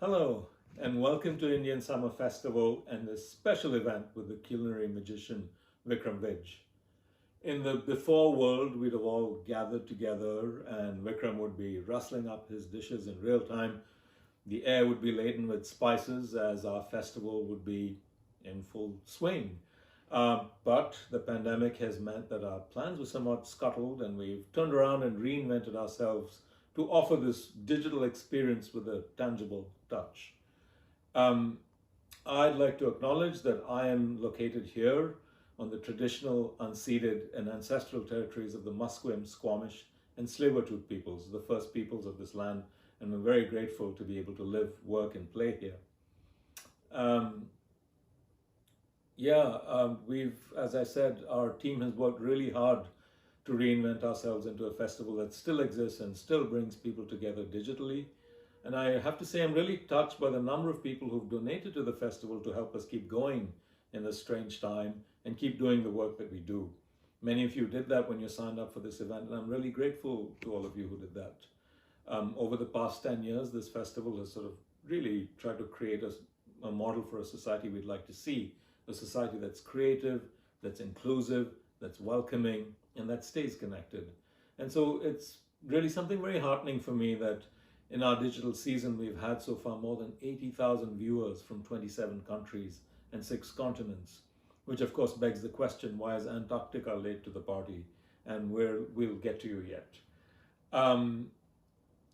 Hello, and welcome to Indian Summer Festival and this special event with the culinary magician Vikram Vij. In the before world, we'd have all gathered together and Vikram would be rustling up his dishes in real time. The air would be laden with spices as our festival would be in full swing. But the pandemic has meant that our plans were somewhat scuttled and we've turned around and reinvented ourselves to offer this digital experience with a tangible touch. Um, I'd like to acknowledge that I am located here on the traditional, unceded, and ancestral territories of the Musqueam, Squamish, and Tsleil-Waututh peoples, the first peoples of this land, and we're very grateful to be able to live, work, and play here. We've, as I said, our team has worked really hard to reinvent ourselves into a festival that still exists and still brings people together digitally. And I have to say, I'm really touched by the number of people who've donated to the festival to help us keep going in this strange time and keep doing the work that we do. Many of you did that when you signed up for this event, and I'm really grateful to all of you who did that. Over the past 10 years, this festival has sort of really tried to create a model for a society we'd like to see, a society that's creative, that's inclusive, that's welcoming, and that stays connected. And so it's really something very heartening for me that in our digital season, we've had so far more than 80,000 viewers from 27 countries and 6 continents, which of course begs the question, why is Antarctica late to the party? And we'll get to you yet.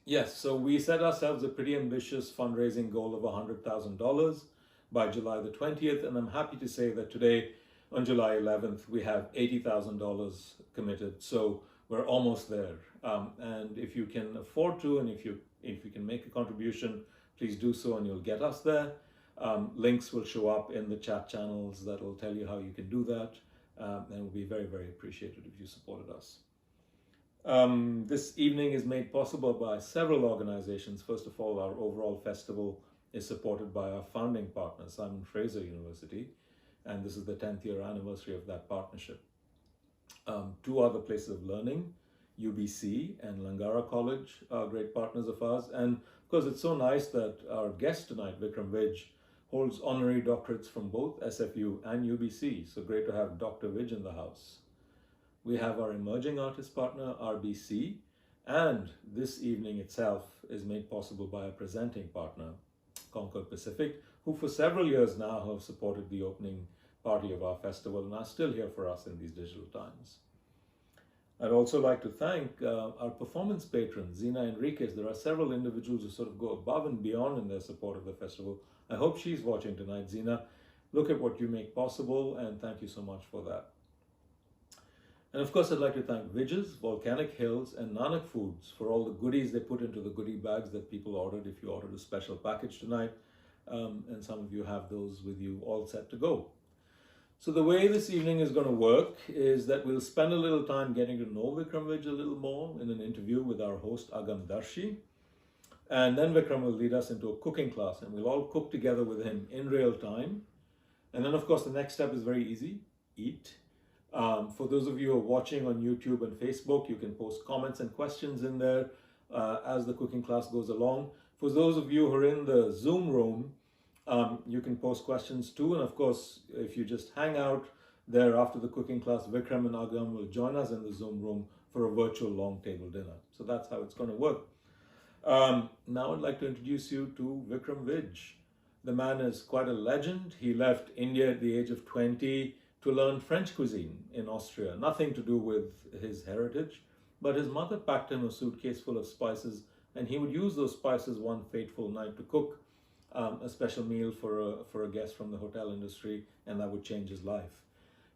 Yes, so we set ourselves a pretty ambitious fundraising goal of $100,000 by July the 20th, and I'm happy to say that today, on July 11th, we have $80,000 committed, so we're almost there. And if you can afford to, and if you can make a contribution, please do so, and you'll get us there. Links will show up in the chat channels that will tell you how you can do that, and we'll be very, very appreciated if you supported us. This evening is made possible by several organizations. First of all, our overall festival is supported by our founding partner, Simon Fraser University, and this is the 10th year anniversary of that partnership. 2 other places of learning, UBC and Langara College, are great partners of ours. And of course, it's so nice that our guest tonight, Vikram Vij, holds honorary doctorates from both SFU and UBC. So great to have Dr. Vij in the house. We have our emerging artist partner, RBC, and this evening itself is made possible by a presenting partner, Concord Pacific, who for several years now have supported the opening party of our festival and are still here for us in these digital times. I'd also like to thank our performance patrons, Zina Enriquez. There are several individuals who sort of go above and beyond in their support of the festival. I hope she's watching tonight. Zina, look at what you make possible, and thank you so much for that. And of course, I'd like to thank Vij's, Volcanic Hills, and Nanak Foods for all the goodies they put into the goodie bags that people ordered if you ordered a special package tonight. And some of you have those with you all set to go. So the way this evening is going to work is that we'll spend a little time getting to know Vikram Vij a little more in an interview with our host, Agam Darshi. And then Vikram will lead us into a cooking class, and we'll all cook together with him in real time. And then, of course, the next step is very easy, eat. For those of you who are watching on YouTube and Facebook, you can post comments and questions in there as the cooking class goes along. For those of you who are in the Zoom room, you can post questions too. And of course, if you just hang out there after the cooking class, Vikram and Agam will join us in the Zoom room for a virtual long table dinner. So that's how it's going to work. Now I'd like to introduce you to Vikram Vij. The man is quite a legend. He left India at the age of 20 to learn French cuisine in Austria. Nothing to do with his heritage, but his mother packed him a suitcase full of spices, and he would use those spices one fateful night to cook a special meal for a guest from the hotel industry, and that would change his life.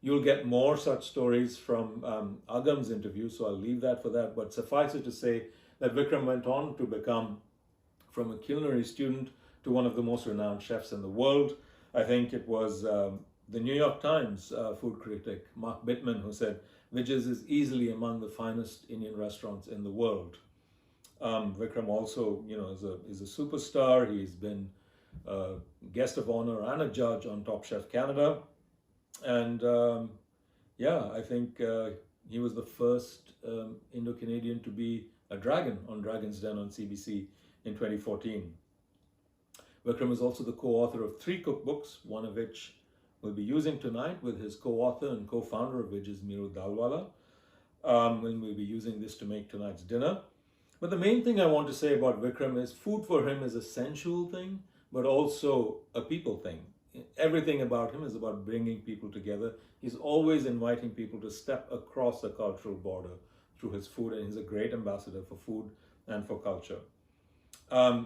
You'll get more such stories from Agam's interview, so I'll leave that for that, but suffice it to say that Vikram went on to become, from a culinary student to one of the most renowned chefs in the world. I think it was the New York Times food critic, Mark Bittman, who said, Vij's is easily among the finest Indian restaurants in the world. Vikram also, is a superstar. He's been a guest of honor and a judge on Top Chef Canada. And I think he was the first Indo-Canadian to be a dragon on Dragon's Den on CBC in 2014. Vikram is also the co-author of 3 cookbooks, one of which we'll be using tonight with his co-author and co-founder of which is Meeru Dalwala. And we'll be using this to make tonight's dinner. But the main thing I want to say about Vikram is food for him is a sensual thing, but also a people thing. Everything about him is about bringing people together. He's always inviting people to step across a cultural border through his food, and he's a great ambassador for food and for culture.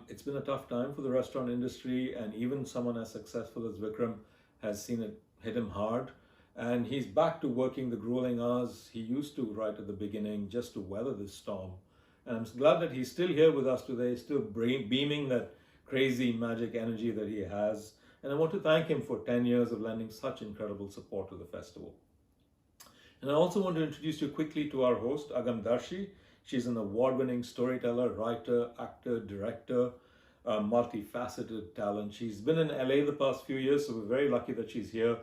It's been a tough time for the restaurant industry, and even someone as successful as Vikram has seen it hit him hard. And he's back to working the grueling hours he used to right at the beginning just to weather this storm. And I'm glad that he's still here with us today, still beaming that crazy magic energy that he has. And I want to thank him for 10 years of lending such incredible support to the festival. And I also want to introduce you quickly to our host, Agam Darshi. She's an award-winning storyteller, writer, actor, director, multifaceted talent. She's been in LA the past few years, so we're very lucky that she's here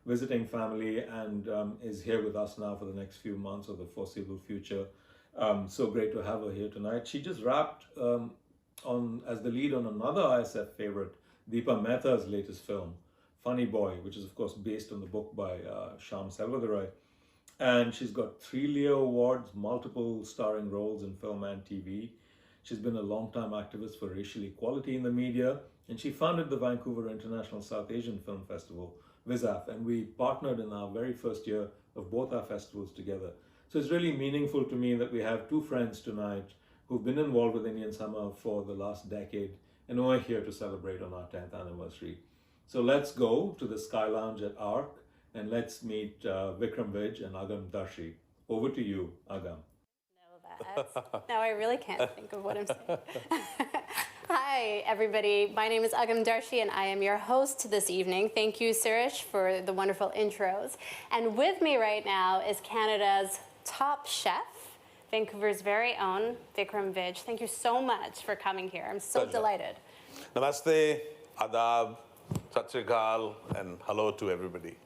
visiting family and is here with us now for the next few months or the foreseeable future. So great to have her here tonight. She just wrapped as the lead on another ISF favorite, Deepa Mehta's latest film, Funny Boy, which is of course based on the book by Shyam Selvadurai. And she's got 3 Leo Awards, multiple starring roles in film and TV. She's been a long-time activist for racial equality in the media, and she founded the Vancouver International South Asian Film Festival, VISAF, and we partnered in our very first year of both our festivals together. So it's really meaningful to me that we have 2 friends tonight who've been involved with Indian Summer for the last decade and who are here to celebrate on our 10th anniversary. So let's go to the Sky Lounge at ARC and let's meet Vikram Vij and Agam Darshi. Over to you, Agam. Now I really can't think of what I'm saying. Hi, everybody. My name is Agam Darshi, and I am your host this evening. Thank you, Suresh, for the wonderful intros. And with me right now is Canada's top chef, Vancouver's very own Vikram Vij. Thank you so much for coming here. I'm so delighted. Namaste, adab, sat sri akal, and hello to everybody.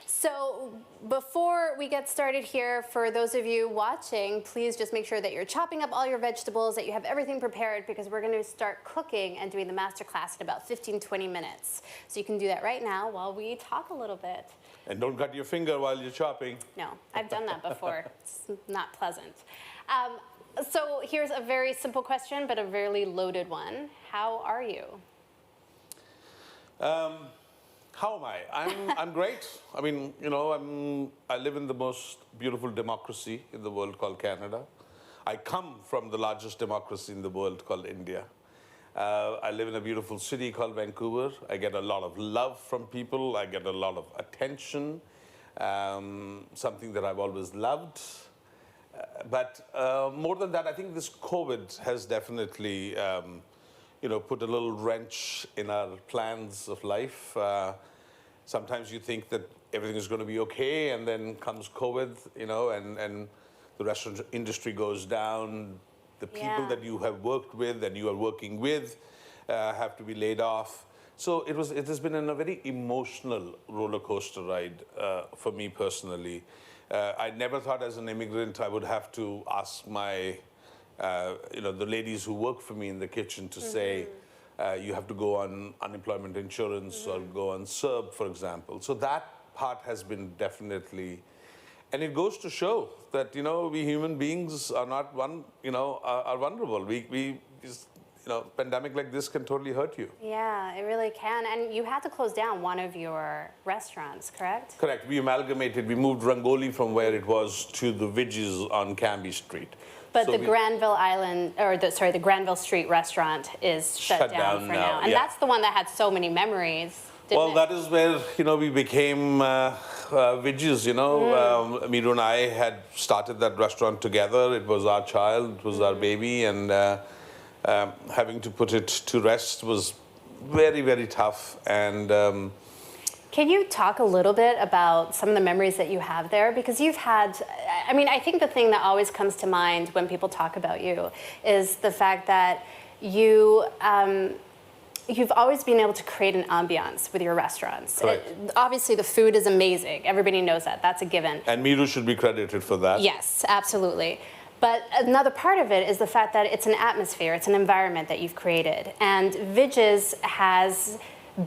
So before we get started here, for those of you watching, please just make sure that you're chopping up all your vegetables, that you have everything prepared, because we're going to start cooking and doing the masterclass in about 15-20 minutes. So you can do that right now while we talk a little bit. And don't cut your finger while you're chopping. No, I've done that before. It's not pleasant. So here's a very simple question, but a very loaded one. How are you? How am I? I'm great. I mean, you know, I live in the most beautiful democracy in the world called Canada. I come from the largest democracy in the world called India. I live in a beautiful city called Vancouver. I get a lot of love from people. I get a lot of attention, something that I've always loved. But more than that, I think this COVID has definitely, you know, put a little wrench in our plans of life. Sometimes you think that everything is going to be okay, and then comes COVID, you know, and the restaurant industry goes down. The people that you have worked with and you are working with have to be laid off. So it has been a very emotional roller coaster ride for me personally. I never thought as an immigrant I would have to ask my, you know, the ladies who work for me in the kitchen to say, you have to go on unemployment insurance or go on CERB, for example. So that part has been definitely, and it goes to show that, you know, we human beings are not are vulnerable. We you know, pandemic like this can totally hurt you. Yeah, it really can. And you had to close down one of your restaurants, correct? Correct. We amalgamated. We moved Rangoli from where it was to the Vij's on Cambie Street. But so the Granville Island, or the Granville Street restaurant is shut down for now. And that's the one that had so many memories. Well, that is where, you know, we became Vij's, you know. Meeru and I had started that restaurant together. It was our child, it was our baby, and having to put it to rest was very, very tough. And can you talk a little bit about some of the memories that you have there? Because you've had, I mean, I think the thing that always comes to mind when people talk about you is the fact that you've always been able to create an ambiance with your restaurants. Obviously, the food is amazing. Everybody knows that. That's a given. And Meeru should be credited for that. Yes, absolutely. But another part of it is the fact that it's an atmosphere, it's an environment that you've created. And Vij's has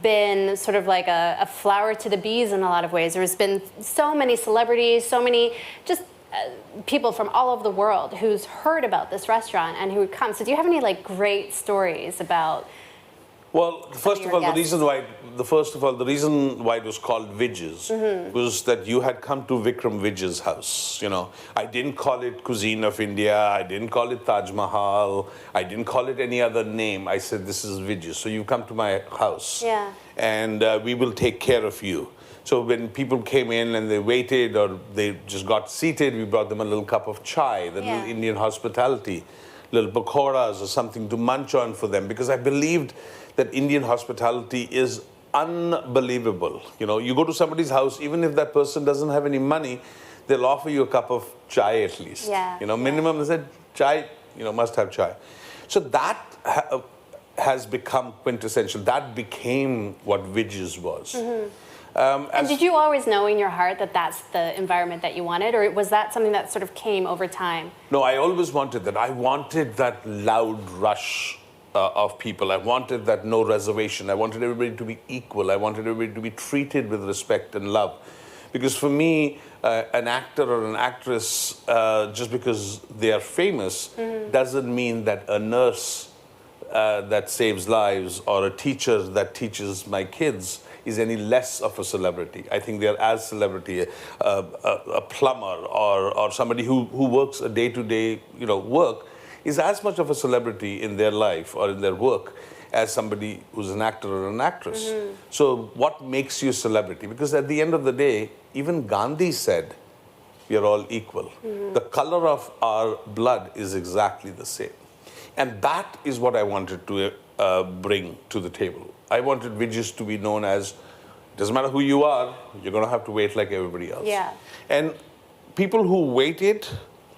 been sort of like a flower to the bees in a lot of ways. There's been so many celebrities, so many just people from all over the world who's heard about this restaurant and who would come. So do you have any like great stories about? Well, first of all, the reason why it was called Vij's was that you had come to Vikram Vij's house. You know, I didn't call it Cuisine of India. I didn't call it Taj Mahal. I didn't call it any other name. I said, this is Vij's. So you come to my house, and we will take care of you. So when people came in and they waited or they just got seated, we brought them a little cup of chai, the little Indian hospitality, little pakoras or something to munch on for them, because I believed that Indian hospitality is unbelievable. You know, you go to somebody's house, even if that person doesn't have any money, they'll offer you a cup of chai at least. You know, minimum, they said, chai, you know, must have chai. So that has become quintessential. That became what Vij's was. And did you always know in your heart that that's the environment that you wanted, or was that something that sort of came over time? No, I always wanted that. I wanted that loud rush of people. I wanted that no reservation. I wanted everybody to be equal. I wanted everybody to be treated with respect and love. Because for me, an actor or an actress, just because they are famous, doesn't mean that a nurse that saves lives or a teacher that teaches my kids is any less of a celebrity. I think they're as celebrity. A plumber or somebody who works a day-to-day work is as much of a celebrity in their life or in their work as somebody who's an actor or an actress. So what makes you a celebrity? Because at the end of the day, even Gandhi said, we are all equal. The color of our blood is exactly the same. And that is what I wanted to bring to the table. I wanted Vij's to be known as, doesn't matter who you are, you're going to have to wait like everybody else. And people who waited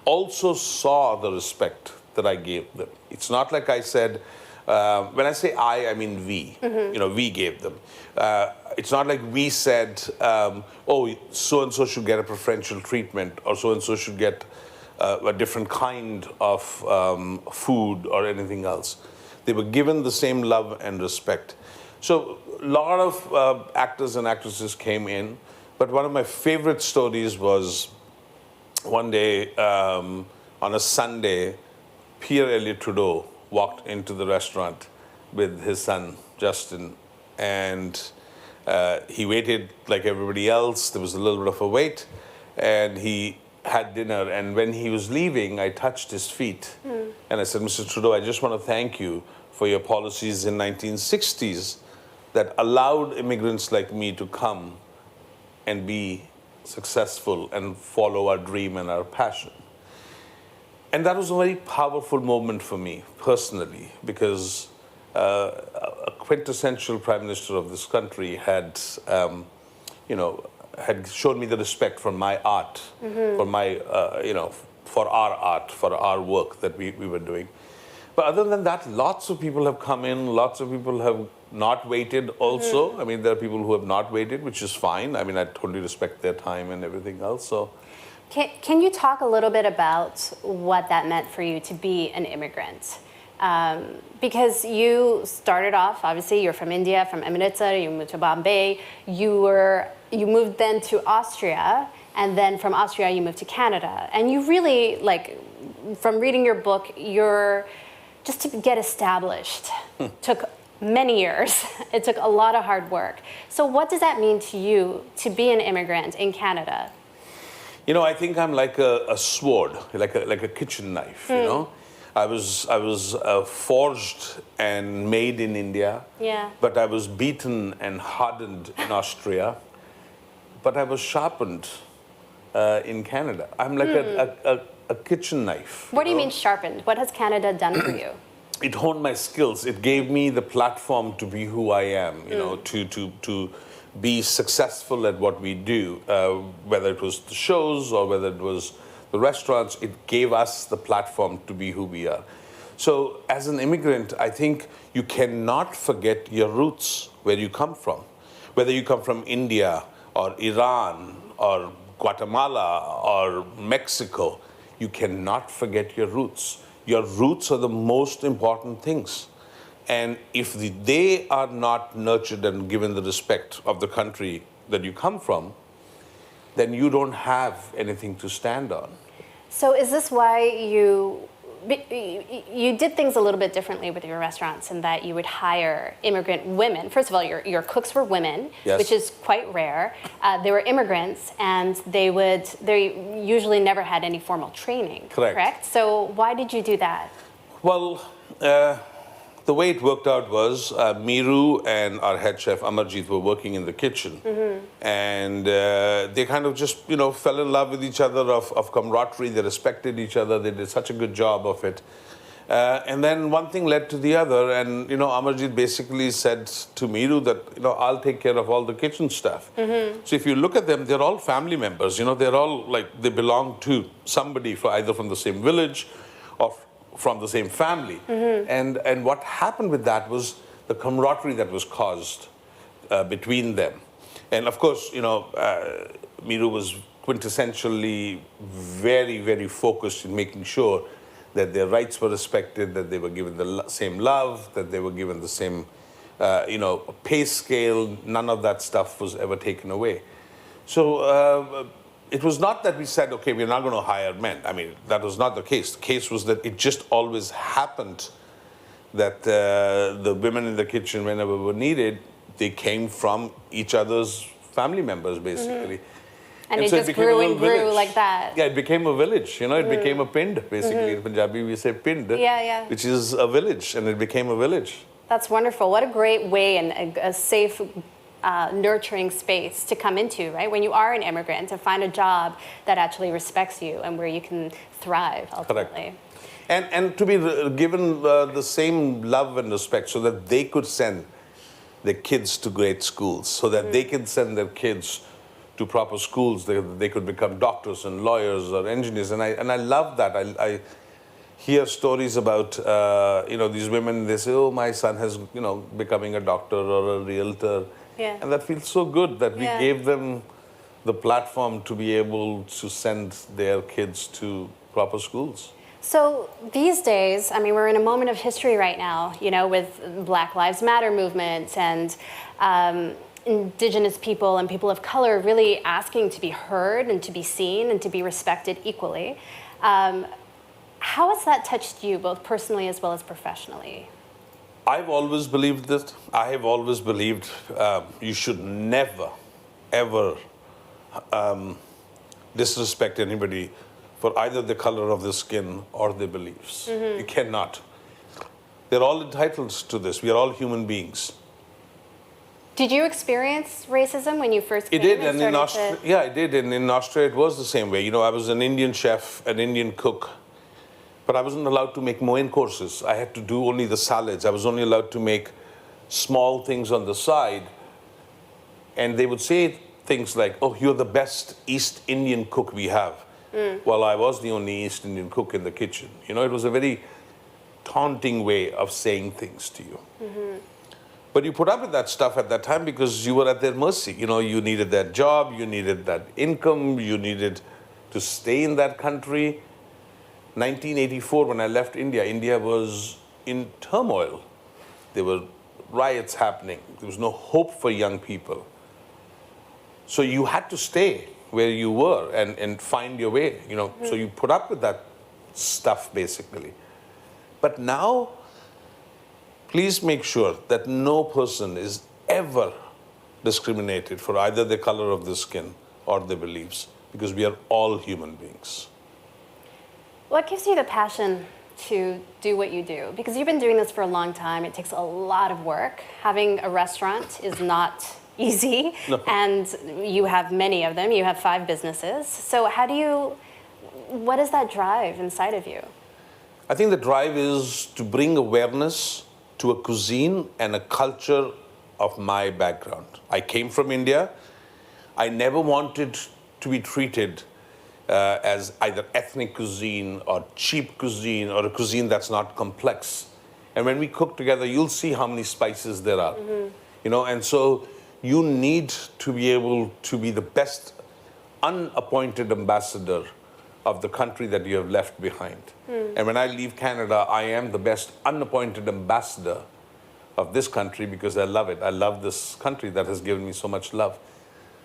also saw the respect that I gave them. It's not like I said, when I say I mean we. You know, we gave them. It's not like we said, oh, so-and-so should get a preferential treatment or so-and-so should get a different kind of food or anything else. They were given the same love and respect. So a lot of actors and actresses came in, but one of my favorite stories was one day on a Sunday, Pierre Elliott Trudeau walked into the restaurant with his son, Justin, and he waited like everybody else. There was a little bit of a wait, and he had dinner, and when he was leaving, I touched his feet, and I said, Mr. Trudeau, I just want to thank you for your policies in 1960s that allowed immigrants like me to come and be successful and follow our dream and our passion. And that was a very powerful moment for me personally, because a quintessential prime minister of this country had, had shown me the respect for my art, for my, for our art, for our work that we were doing. But other than that, lots of people have come in, lots of people have not waited also. I mean, there are people who have not waited, which is fine. I mean, I totally respect their time and everything else, so. Can you talk a little bit about what that meant for you to be an immigrant? Because you started off, obviously, you're from India, from Amritsar, you moved to Bombay, you moved then to Austria, and then from Austria you moved to Canada. And you really, like, from reading your book, just to get established took many years. It took a lot of hard work. So what does that mean to you to be an immigrant in Canada? You know, I think I'm like a sword, like a kitchen knife, you know? I was forged and made in India, but I was beaten and hardened in Austria, but I was sharpened in Canada. I'm like a kitchen knife. What do you mean sharpened? What has Canada done for you? It honed my skills. It gave me the platform to be who I am, you know, to be successful at what we do, whether it was the shows or whether it was the restaurants. It gave us the platform to be who we are. So as an immigrant, I think you cannot forget your roots, where you come from. Whether you come from India or Iran or Guatemala or Mexico, you cannot forget your roots. Your roots are the most important things. And if they are not nurtured and given the respect of the country that you come from, then you don't have anything to stand on. So is this why you did things a little bit differently with your restaurants in that you would hire immigrant women? First of all, your cooks were women, yes, which is quite rare. They were immigrants, and they usually never had any formal training. Correct. So why did you do that? Well, the way it worked out was Meeru and our head chef Amarjit were working in the kitchen, and they kind of just fell in love with each other of camaraderie. They respected each other. They did such a good job of it, and then one thing led to the other, and Amarjit basically said to Meeru that I'll take care of all the kitchen stuff. So if you look at them, they're all family members. They're all like they belong to somebody either from the same village or from the same family. And what happened with that was the camaraderie that was caused between them. And of course, Meeru was quintessentially very, very focused in making sure that their rights were respected, that they were given the same love, that they were given the same, pay scale. None of that stuff was ever taken away. So it was not that we said, okay, we're not going to hire men. I mean, that was not the case. The case was that it just always happened that the women in the kitchen, whenever were needed, they came from each other's family members, basically. And it just grew and grew like that. Yeah, it became a village. It became a pind, basically. In Punjabi, we say pind, which is a village, and it became a village. That's wonderful. What a great way and a safe nurturing space to come into, right? When you are an immigrant, to find a job that actually respects you and where you can thrive, ultimately. Correct. And to be given the same love and respect so that they could send their kids to great schools, so that they can send their kids to proper schools, they could become doctors and lawyers or engineers. And I love that. I hear stories about, these women, they say, oh, my son has, becoming a doctor or a realtor. Yeah. And that feels so good that we gave them the platform to be able to send their kids to proper schools. So these days, I mean, we're in a moment of history right now, with Black Lives Matter movement and Indigenous people and people of color really asking to be heard and to be seen and to be respected equally. How has that touched you, both personally as well as professionally? I've always believed this. I have always believed you should never, ever disrespect anybody for either the color of their skin or their beliefs. You cannot. They're all entitled to this. We are all human beings. Did you experience racism when you first came? It did, and in Australia, yeah, I did. And in Australia, it was the same way. I was an Indian chef, an Indian cook. But I wasn't allowed to make main courses. I had to do only the salads. I was only allowed to make small things on the side. And they would say things like, oh, you're the best East Indian cook we have. Well, I was the only East Indian cook in the kitchen. It was a very taunting way of saying things to you. But you put up with that stuff at that time because you were at their mercy. You needed that job, you needed that income, you needed to stay in that country. 1984, when I left India, India was in turmoil. There were riots happening. There was no hope for young people. So you had to stay where you were and find your way, So you put up with that stuff, basically. But now, please make sure that no person is ever discriminated for either the color of their skin or their beliefs, because we are all human beings. What gives you the passion to do what you do? Because you've been doing this for a long time. It takes a lot of work. Having a restaurant is not easy, and you have many of them. You have 5 businesses. So what is that drive inside of you? I think the drive is to bring awareness to a cuisine and a culture of my background. I came from India. I never wanted to be treated as either ethnic cuisine or cheap cuisine or a cuisine that's not complex. And when we cook together, you'll see how many spices there are. And so you need to be able to be the best unappointed ambassador of the country that you have left behind. And when I leave Canada, I am the best unappointed ambassador of this country because I love it. I love this country that has given me so much love.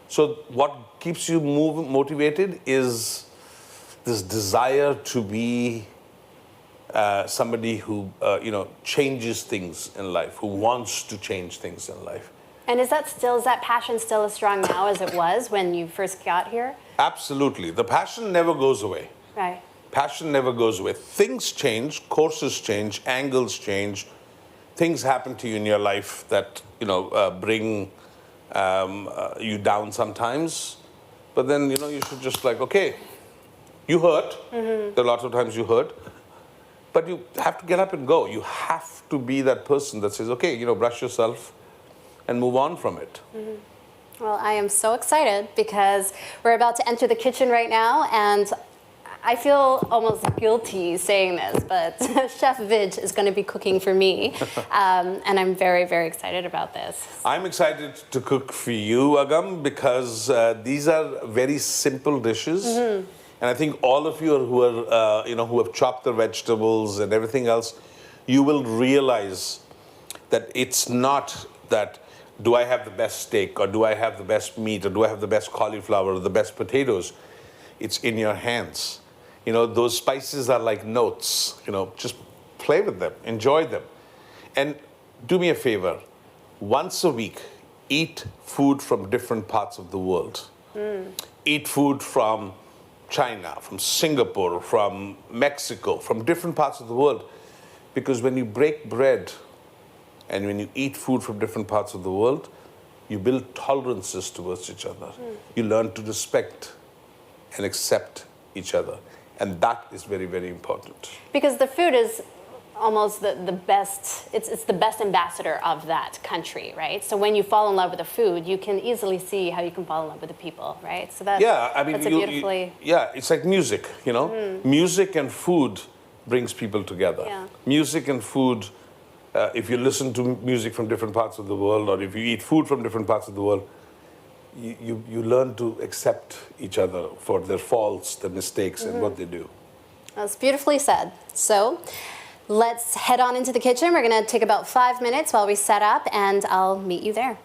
So what keeps you motivated is this desire to be somebody who changes things in life, who wants to change things in life. And is that passion still as strong now as it was when you first got here? Absolutely. The passion never goes away. Right. Passion never goes away. Things change, courses change, angles change. Things happen to you in your life that bring you down sometimes. But then you should just okay, you hurt. There are lots of times you hurt, but you have to get up and go. You have to be that person that says, okay, brush yourself and move on from it. Well, I am so excited because we're about to enter the kitchen right now, and I feel almost guilty saying this, but Chef Vij is going to be cooking for me, and I'm very, very excited about this. I'm excited to cook for you, Agam, because these are very simple dishes, and I think all of you who have chopped the vegetables and everything else, you will realize that it's not that do I have the best steak, or do I have the best meat, or do I have the best cauliflower, or the best potatoes? It's in your hands. Those spices are like notes. Just play with them, enjoy them. And do me a favor, once a week, eat food from different parts of the world. Eat food from China, from Singapore, from Mexico, from different parts of the world. Because when you break bread, and when you eat food from different parts of the world, you build tolerances towards each other. You learn to respect and accept each other. And that is very, very important. Because the food is almost the best, it's the best ambassador of that country, right? So when you fall in love with the food, you can easily see how you can fall in love with the people, right? So that's a beautifully... it's like music, Music and food brings people together. Yeah. Music and food, if you listen to music from different parts of the world, or if you eat food from different parts of the world, you learn to accept each other for their faults, their mistakes, and what they do. That's beautifully said. So let's head on into the kitchen. We're going to take about 5 minutes while we set up, and I'll meet you there.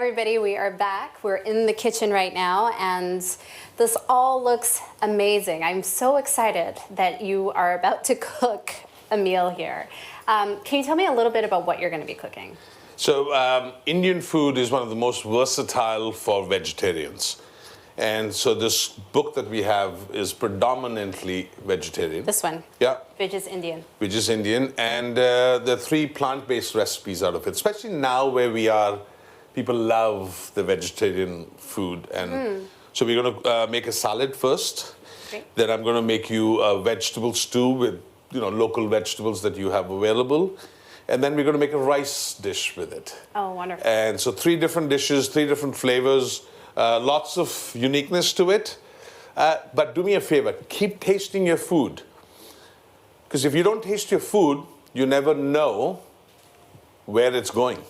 everybody, we are back. We're in the kitchen right now, and this all looks amazing. I'm so excited that you are about to cook a meal here. Can you tell me a little bit about what you're going to be cooking? So Indian food is one of the most versatile for vegetarians. And so this book that we have is predominantly vegetarian. This one? Yeah. Vij is Indian. Vij is Indian. And there are 3 plant-based recipes out of it, especially now where we are. People love the vegetarian food. And so we're going to make a salad first. Great. Then I'm going to make you a vegetable stew with local vegetables that you have available. And then we're going to make a rice dish with it. Oh, wonderful. And so 3 different dishes, 3 different flavors, lots of uniqueness to it. But do me a favor, keep tasting your food. Because if you don't taste your food, you never know where it's going.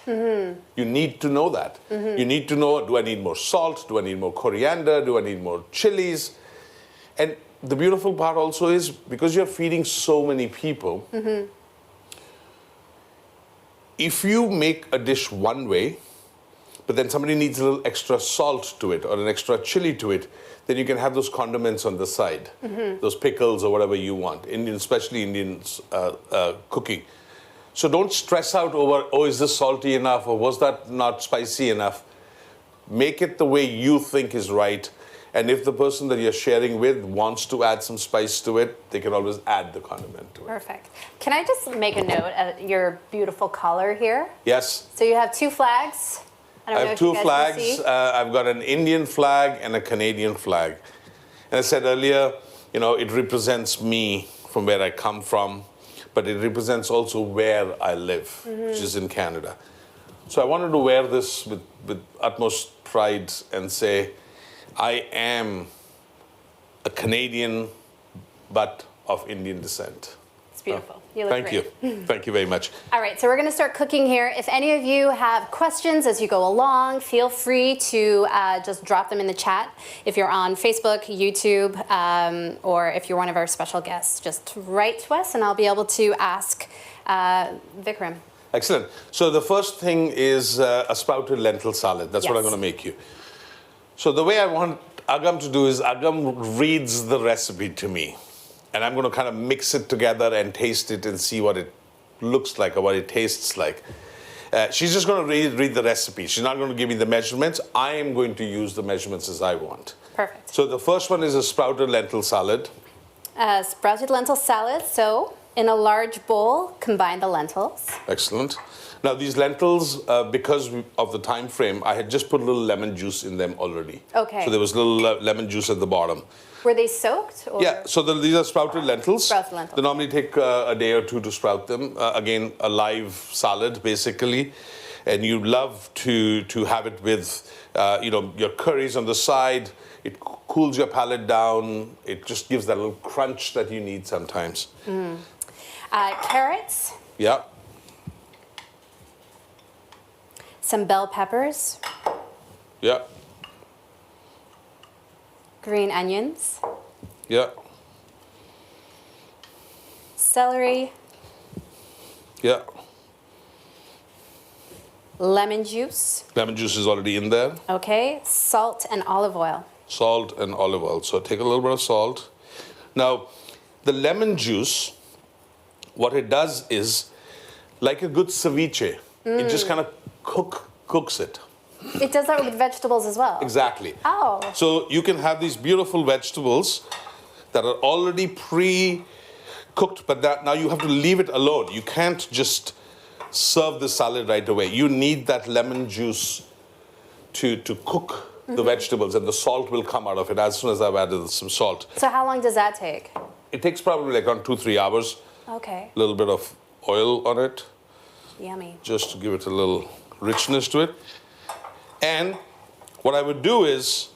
You need to know that. You need to know, do I need more salt? Do I need more coriander? Do I need more chilies? And the beautiful part also is, because you're feeding so many people, if you make a dish one way, but then somebody needs a little extra salt to it or an extra chili to it, then you can have those condiments on the side, those pickles or whatever you want, especially Indian cooking. So don't stress out over, oh, is this salty enough or was that not spicy enough? Make it the way you think is right. And if the person that you're sharing with wants to add some spice to it, they can always add the condiment to it. Perfect. Can I just make a note at your beautiful collar here? Yes. So you have 2 flags. I have 2 flags. I've got an Indian flag and a Canadian flag. And I said earlier, it represents me from where I come from, but it represents also where I live, which is in Canada. So I wanted to wear this with utmost pride and say, I am a Canadian, but of Indian descent. It's beautiful. You look Thank great. you. Thank you very much. All right, so we're going to start cooking here. If any of you have questions as you go along, feel free to just drop them in the chat. If you're on Facebook, YouTube, or if you're one of our special guests, just write to us and I'll be able to ask Vikram. Excellent. So the first thing is a sprouted lentil salad. That's what I'm going to make you. So the way I want Agam to do is Agam reads the recipe to me. And I'm going to kind of mix it together and taste it and see what it looks like or what it tastes like. She's just going to read the recipe. She's not going to give me the measurements. I am going to use the measurements as I want. Perfect. So the first one is a sprouted lentil salad. Sprouted lentil salad. So in a large bowl, combine the lentils. Excellent. Now these lentils, because of the time frame, I had just put a little lemon juice in them already. Okay. So there was a little lemon juice at the bottom. Were they soaked? Or? Yeah, so these are sprouted lentils. Sprouted lentils. They normally take a day or 2 to sprout them. Again, a live salad, basically. And you love to have it with, your curries on the side. It cools your palate down. It just gives that little crunch that you need sometimes. Carrots. Yeah. Some bell peppers. Yeah. Green onions. Yeah. Celery. Yeah. Lemon juice. Lemon juice is already in there. Okay. Salt and olive oil. Salt and olive oil. So take a little bit of salt. Now, the lemon juice, what it does is, like a good ceviche, it just kind of cooks it. It does that with vegetables as well? Exactly. Oh. So you can have these beautiful vegetables that are already pre-cooked, but now you have to leave it alone. You can't just serve the salad right away. You need that lemon juice to cook the vegetables, and the salt will come out of it as soon as I've added some salt. So how long does that take? It takes probably like around 2-3 hours. Okay. A little bit of oil on it, Yummy. just to give it a little richness to it. And what I would do is,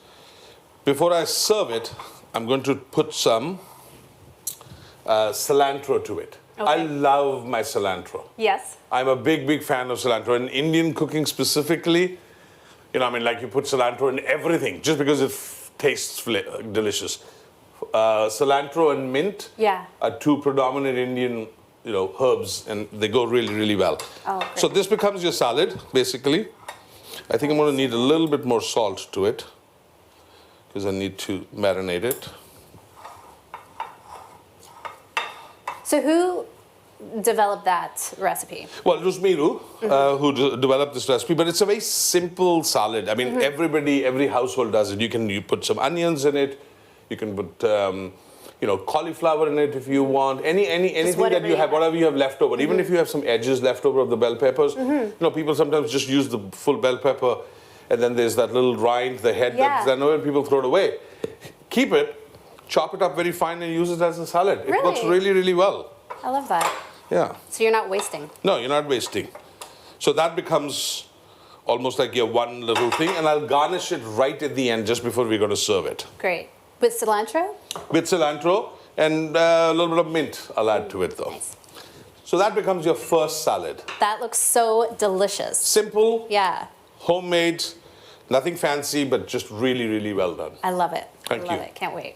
before I serve it, I'm going to put some cilantro to it. Okay. I love my cilantro. Yes. I'm a big fan of cilantro. In Indian cooking specifically, like you put cilantro in everything just because it tastes delicious. Cilantro and mint are 2 predominant Indian, herbs, and they go really well. Oh, great. So this becomes your salad, basically. I think I'm going to need a little bit more salt to it because I need to marinate it. So who developed that recipe? Well, it was Miru who developed this recipe, but it's a very simple salad. I mean, every household does it. You put some onions in it. You can put, cauliflower in it if you want. Anything that you have, whatever you have left over. Even if you have some edges left over of the bell peppers. People sometimes just use the full bell pepper, and then there's that little rind, the head that people throw it away. Keep it, chop it up very fine, and use it as a salad. It works really, really well. I love that. Yeah. So you're not wasting. No, you're not wasting. So that becomes almost like your one little thing, and I'll garnish it right at the end just before we're going to serve it. Great. With cilantro? With cilantro and a little bit of mint I'll add to it though. Nice. So that becomes your first salad. That looks so delicious. Simple, Yeah. homemade, nothing fancy, but just really, really well done. I love it. Thank I love you. it. Can't wait.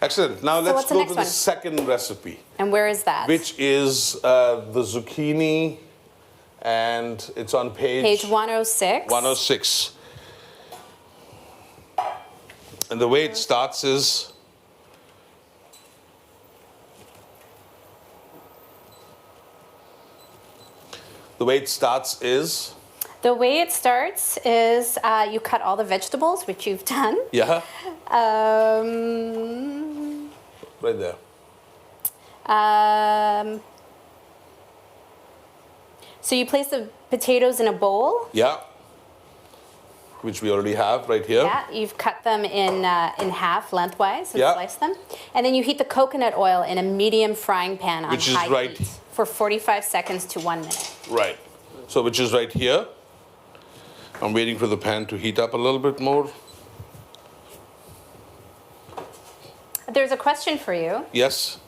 Excellent. Now So let's what's the go next to the one? second recipe. And where is that? Which is the zucchini, and it's on Page 106. 106. And the way it starts is The way it starts is you cut all the vegetables, which you've done. yeah, Um, right there. So you place the potatoes in a bowl. Yeah, which we already have right here. Yeah, you've cut them in half lengthwise and Yeah. sliced them. And then you heat the coconut oil in a medium frying pan on Which is high right- heat for 45 seconds to 1 minute. Right. So which is right here. I'm waiting for the pan to heat up a little bit more. There's a question for you. Yes.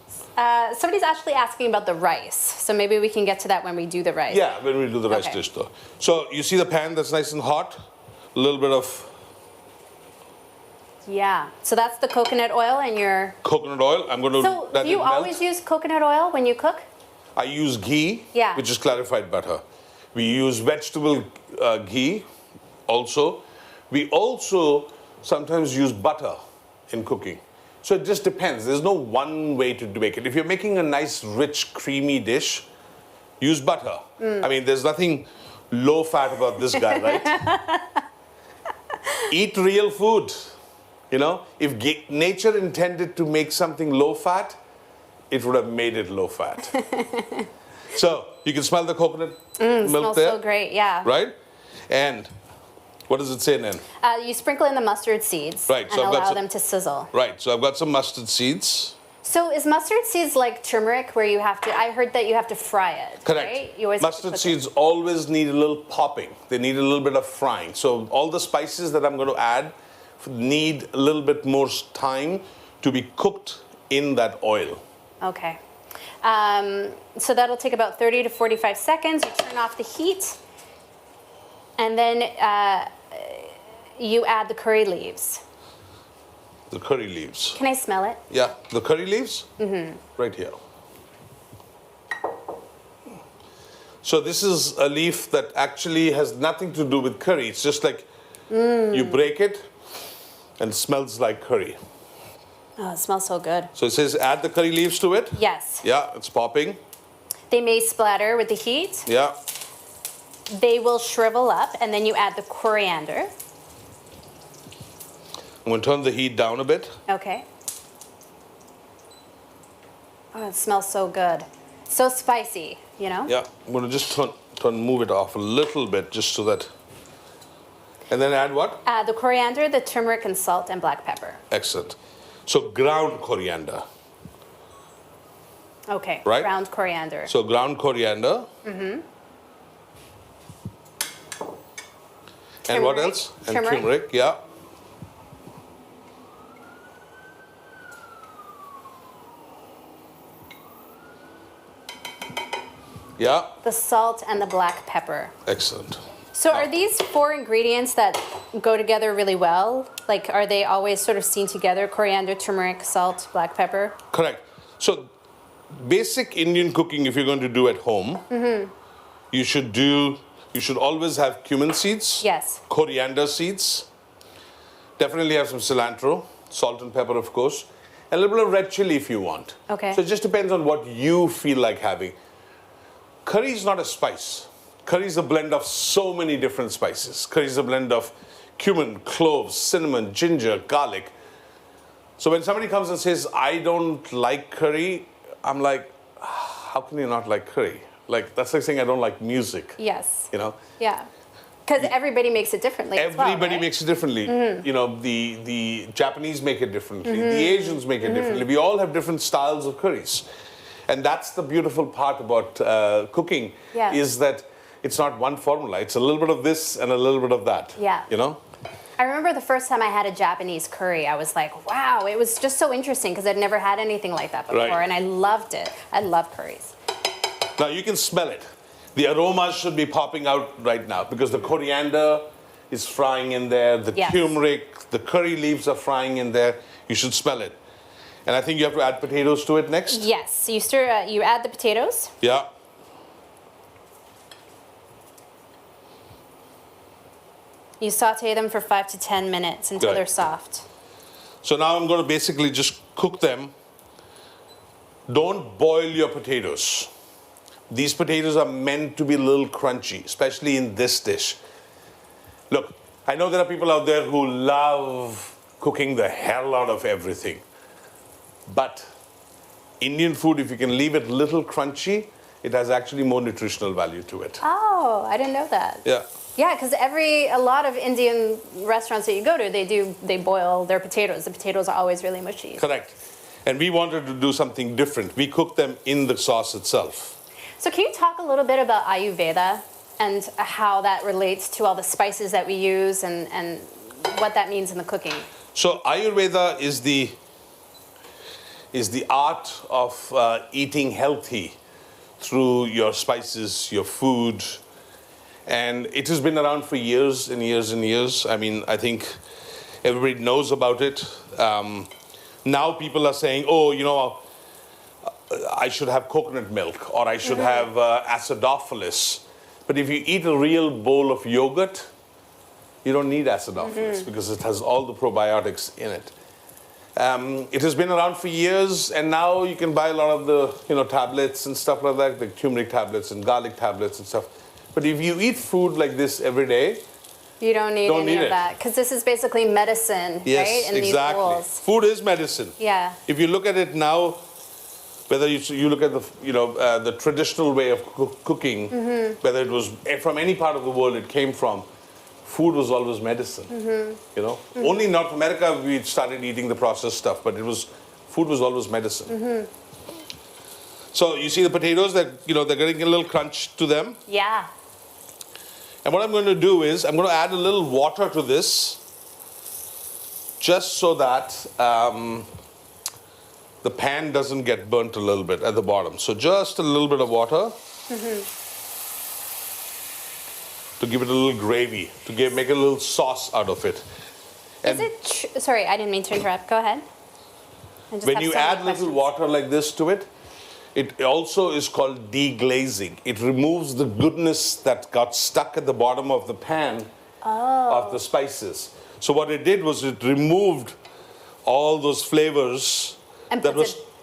Somebody's actually asking about the rice, so maybe we can get to that when we do the rice. Yeah, when we do the rice Okay. dish though. So you see the pan that's nice and hot? A little bit of Yeah. So that's the coconut oil and your. coconut oil. I'm going to So let do you it melt. always use coconut oil when you cook? I use ghee, Yeah. which is clarified butter. We use vegetable ghee also. We also sometimes use butter in cooking. So it just depends. There's no one way to make it. If you're making a nice, rich, creamy dish, use butter. I mean, there's nothing low fat about this guy, right? Eat real food. You know, if nature intended to make something low fat, it would have made it low fat. So you can smell the coconut milk Smells there, so great, yeah. right? And what does it say then? You sprinkle in the mustard seeds Right, so and I've got allow some- them to sizzle. Right, so I've got some mustard seeds. So is mustard seeds like turmeric where you have to, I heard that you have to fry it, Correct. right? You always have to Mustard put seeds always need a little popping. They need a little bit of frying. So all the spices that I'm going to add need a little bit more time to be cooked in that oil. Okay. So that'll take about 30 to 45 seconds. You turn off the heat. And then you add the curry leaves. The curry leaves. Can I smell it? Yeah, the curry leaves? Mm-hmm. Right here. So this is a leaf that actually has nothing to do with curry. It's just like you break it and it smells like curry. Oh, it smells so good. So it says add the curry leaves to it. Yes. Yeah, it's popping. They may splatter with the heat. Yeah. They will shrivel up, and then you add the coriander. I'm going to turn the heat down a bit. Okay. Oh, it smells so good. So spicy, you know? Yeah, I'm going to just move it off a little bit just so that. And then add what? The coriander, the turmeric and salt, and black pepper. Excellent. So ground coriander. Okay. Right? Ground coriander. So ground coriander. Mm-hmm. And what Turmeric. else? And Turmeric. turmeric, yeah. Yeah, The salt and the black pepper. excellent. So are these 4 ingredients that go together really well? Like, are they always sort of seen together? Coriander, turmeric, salt, black pepper? Correct. So basic Indian cooking, if you're going to do at home, you should do You should always have cumin seeds. Yes. Coriander seeds. Definitely have some cilantro, salt and pepper, of course. And a little bit of red chili if you want. Okay. So it just depends on what you feel like having. Curry is not a spice. Curry is a blend of so many different spices. Curry is a blend of cumin, cloves, cinnamon, ginger, garlic. So when somebody comes and says, I don't like curry, I'm like, how can you not like curry? Like, that's like saying I don't like music. Yes. You know? Yeah. Because everybody makes it differently as well, Everybody right? makes it differently. You know, the Japanese make it differently. The Asians make it differently. We all have different styles of curries. And that's the beautiful part about cooking, Yeah. is that it's not one formula. It's a little bit of this and a little bit of that. Yeah. You know? I remember the first time I had a Japanese curry, I was like, wow, it was just so interesting because I'd never had anything like that before, Right. and I loved it. I love curries. Now you can smell it. The aromas should be popping out right now because the coriander is frying in there, the Yes. turmeric, the curry leaves are frying in there. You should smell it. And I think you have to add potatoes to it next. Yes, so you add the potatoes. Yeah. You saute them for 5 to 10 minutes until Good. they're soft. So now I'm going to basically just cook them. Don't boil your potatoes. These potatoes are meant to be a little crunchy, especially in this dish. Look, I know there are people out there who love cooking the hell out of everything. But Indian food, if you can leave it a little crunchy, it has actually more nutritional value to it. Oh, I didn't know that. Yeah. Yeah, because a lot of Indian restaurants that you go to, they boil their potatoes. The potatoes are always really mushy. Correct. And we wanted to do something different. We cook them in the sauce itself. So can you talk a little bit about Ayurveda and how that relates to all the spices that we use and what that means in the cooking? So Ayurveda is the art of eating healthy through your spices, your food. And it has been around for years and years and years. I mean, I think everybody knows about it. Now people are saying, oh, you know, I should have coconut milk or I should have acidophilus. But if you eat a real bowl of yogurt, you don't need acidophilus because it has all the probiotics in it. It has been around for years, and now you can buy a lot of the tablets and stuff like that, like turmeric tablets and garlic tablets and stuff. But if you eat food like this every day, You don't need any of that because this is basically medicine, yes, right? In exactly. these bowls. Food is medicine. Yeah. If you look at it now, whether you look at the traditional way of cooking, whether it was from any part of the world it came from, food was always medicine. Only in North America we started eating the processed stuff, but food was always medicine. So you see the potatoes that they're getting a little crunch to them. Yeah. And what I'm going to do is I'm going to add a little water to this, just so that the pan doesn't get burnt a little bit at the bottom. So just a little bit of water to give it a little gravy, to make a little sauce out of it. Is it sorry, I didn't mean to interrupt. Go ahead. I just When have you so many add little questions. water like this to it, it also is called deglazing. It removes the goodness that got stuck at the bottom of the pan of the spices. So what it did was it removed all those flavors And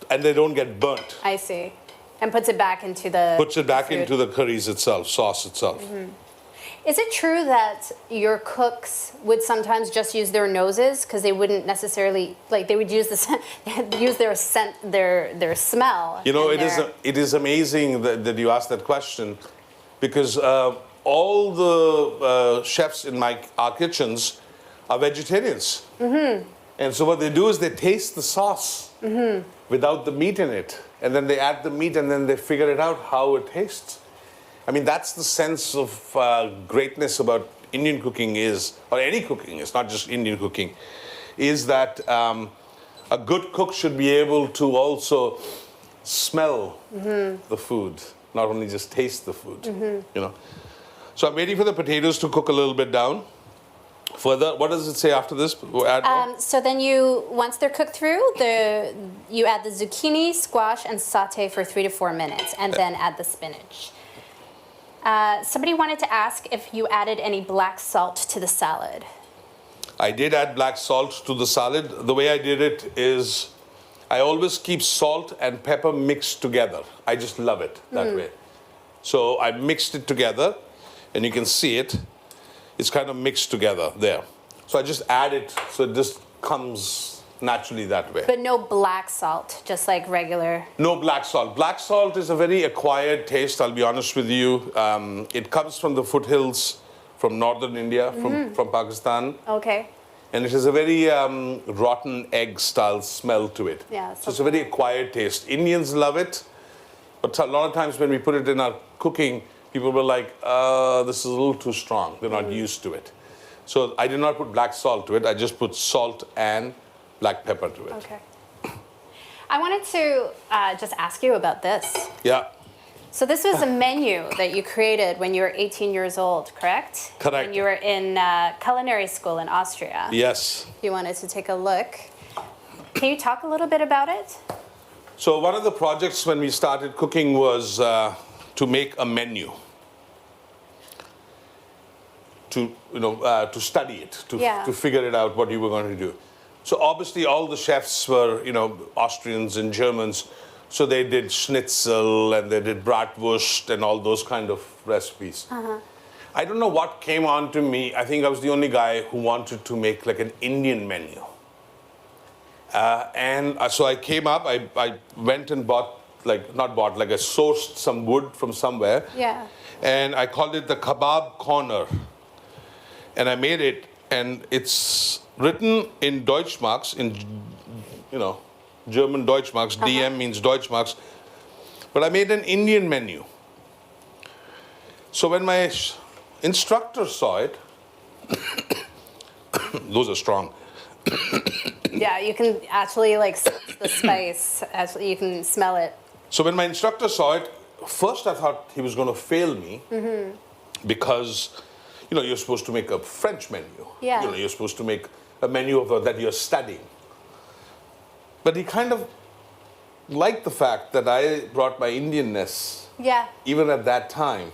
and they don't get burnt. I see. And puts it back into the Puts it back food. into the curries itself, sauce itself. Is it true that your cooks would sometimes just use their noses because they wouldn't necessarily they would use use their scent, their smell? It is amazing that you asked that question, because all the chefs in our kitchens are vegetarians, and so what they do is they taste the sauce without the meat in it, and then they add the meat, and then they figure it out how it tastes. I mean, that's the sense of greatness about Indian cooking or any cooking, it's not just Indian cooking, is that a good cook should be able to also smell the food, not only just taste the food, So I'm waiting for the potatoes to cook a little bit down. Further, what does it say after this? We'll add more? So then once they're cooked through, you add the zucchini, squash, and saute for 3 to 4 minutes, and then add the spinach. Somebody wanted to ask if you added any black salt to the salad. I did add black salt to the salad. The way I did it is I always keep salt and pepper mixed together. I just love it that way. So I mixed it together, and you can see it. It's kind of mixed together there. So I just add it so it just comes naturally that way. But no black salt, just like regular. No black salt. Black salt is a very acquired taste, I'll be honest with you. It comes from the foothills from northern India, from Pakistan. Okay. And it has a very rotten egg style smell to it. Yeah, so it's a very acquired taste. Indians love it, but a lot of times when we put it in our cooking, people were like, this is a little too strong. They're not used to it. So I did not put black salt to it. I just put salt and black pepper to it. Okay. I wanted to just ask you about this. Yeah. So this was a menu that you created when you were 18 years old, correct? Correct. When you were in culinary school in Austria. Yes. If you wanted to take a look. Can you talk a little bit about it? So one of the projects when we started cooking was to make a menu. To study it, to figure it out what you were going to do. So obviously all the chefs were, Austrians and Germans. So they did schnitzel and they did bratwurst and all those kind of recipes. I don't know what came on to me. I think I was the only guy who wanted to make like an Indian menu. So I came up, I went and I sourced some wood from somewhere. Yeah. And I called it the kebab corner. And I made it, and it's written in Deutschmarks, in, German Deutschmarks. DM means Deutschmarks. But I made an Indian menu. So when my instructor saw it, those are strong. Yeah, you can actually sense the spice. Actually, you can smell it. So when my instructor saw it, first I thought he was going to fail me because, you're supposed to make a French menu. Yeah. You're supposed to make a menu that you're studying. But he kind of liked the fact that I brought my Indianness, even at that time,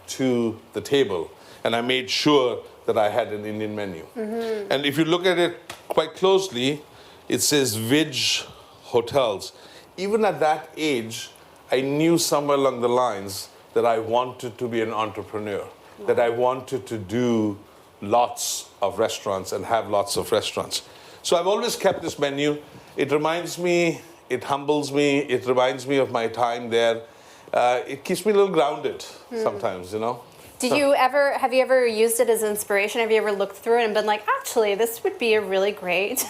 to the table. And I made sure that I had an Indian menu. And if you look at it quite closely, it says Vij Hotels. Even at that age, I knew somewhere along the lines that I wanted to be an entrepreneur, that I wanted to do lots of restaurants and have lots of restaurants. So I've always kept this menu. It reminds me, it humbles me, it reminds me of my time there. It keeps me a little grounded sometimes, Have you ever used it as inspiration? Have you ever looked through it and been like, actually, this would be a really great?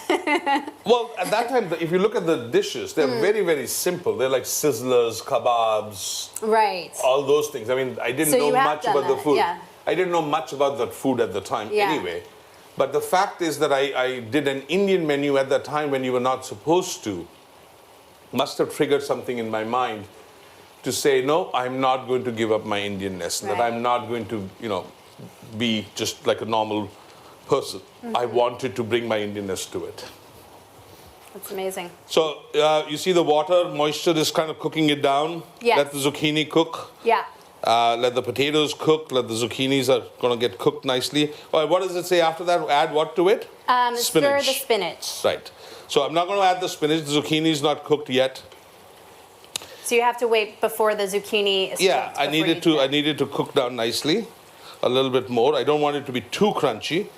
Well, at that time, if you look at the dishes, they're very, very simple. They're like sizzlers, kebabs, right? All those things. I mean, I didn't know much about the food. Yeah. I didn't know much about that food at the time anyway. But the fact is that I did an Indian menu at that time when you were not supposed to. Must have triggered something in my mind to say, no, I'm not going to give up my Indianness, that I'm not going to, be just like a normal person. I wanted to bring my Indianness to it. That's amazing. So you see the water, moisture is kind of cooking it down. Yes. Let the zucchini cook. Yeah. Let the potatoes cook. Let the zucchinis are going to get cooked nicely. All right, what does it say after that? Add what to it? Stir the spinach. Right. So I'm not going to add the spinach. The zucchini is not cooked yet. So you have to wait before the zucchini is cooked. I needed to cook down nicely, a little bit more. I don't want it to be too crunchy,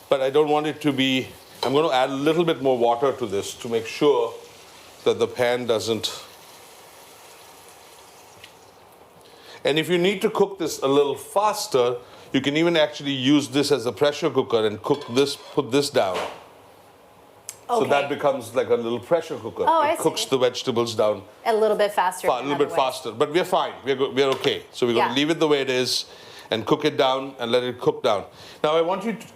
but I don't want it to be. I'm going to add a little bit more water to this to make sure that the pan doesn't. And if you need to cook this a little faster, you can even actually use this as a pressure cooker and cook this, put this down. Okay. So that becomes like a little pressure cooker. Oh, it cooks the vegetables down a little bit faster. a little bit faster, but we're fine. We're okay. So we're going to leave it the way it is, and cook it down and let it cook down. Now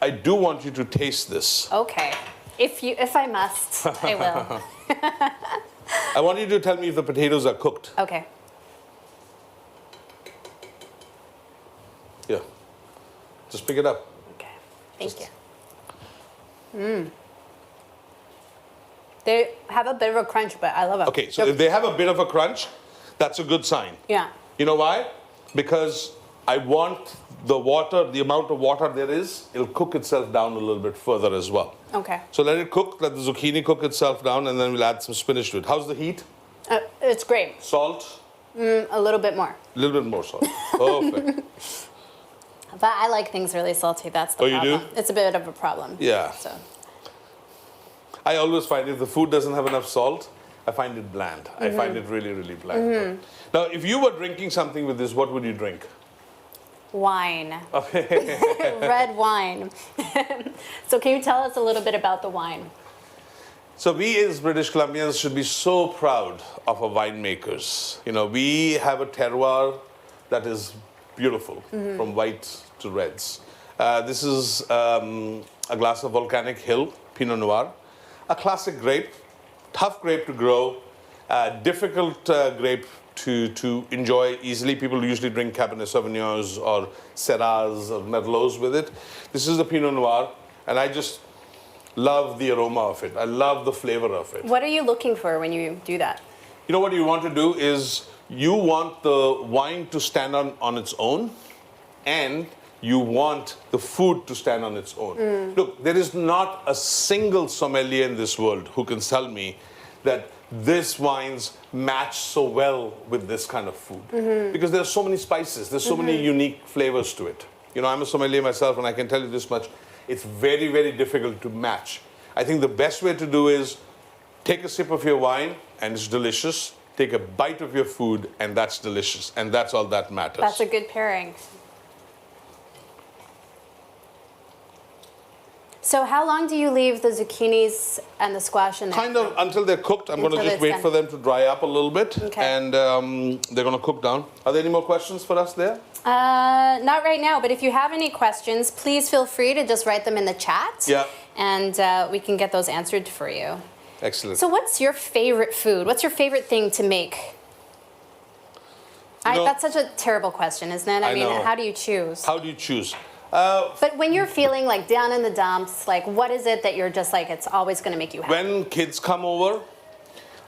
I do want you to taste this. Okay, if I must, I will. I want you to tell me if the potatoes are cooked. Okay. Yeah. Just pick it up. Okay. Thank you. They have a bit of a crunch, but I love it. Okay, so if they have a bit of a crunch, that's a good sign. Yeah. You know why? Because I want the water, the amount of water there is, it'll cook itself down a little bit further as well. Okay. So let it cook, let the zucchini cook itself down, and then we'll add some spinach to it. How's the heat? It's great. Salt? A little bit more. A little bit more salt. Perfect. But I like things really salty. That's the problem. You do? It's a bit of a problem. Yeah. So. I always find if the food doesn't have enough salt, I find it bland. I find it really, really bland. Now, if you were drinking something with this, what would you drink? Wine. Okay. Red wine. So can you tell us a little bit about the wine? So we as British Columbians should be so proud of our winemakers. You know, we have a terroir that is beautiful, from whites to reds. This is a glass of Volcanic Hill Pinot Noir, a classic grape, tough grape to grow, difficult grape to enjoy easily. People usually drink Cabernet Sauvignons or Syrahs or Merlots with it. This is the Pinot Noir, and I just love the aroma of it. I love the flavor of it. What are you looking for when you do that? You know what you want to do is you want the wine to stand on its own, and you want the food to stand on its own. Look, there is not a single sommelier in this world who can tell me that this wines match so well with this kind of food. Because there are so many spices, there's so many unique flavors to it. You know, I'm a sommelier myself, and I can tell you this much. It's very, very difficult to match. I think the best way to do is take a sip of your wine, and it's delicious. Take a bite of your food, and that's delicious. And that's all that matters. That's a good pairing. So how long do you leave the zucchinis and the squash in there? Kind of until they're cooked. I'm going to just wait for them to dry up a little bit. Okay. And they're going to cook down. Are there any more questions for us there? Not right now, but if you have any questions, please feel free to just write them in the chat. Yeah. And we can get those answered for you. Excellent. So what's your favorite food? What's your favorite thing to make? That's such a terrible question, isn't it? I mean, know. how do you choose? How do you choose? But when you're feeling like down in the dumps, like what is it that you're just like, it's always going to make you happy? When kids come over,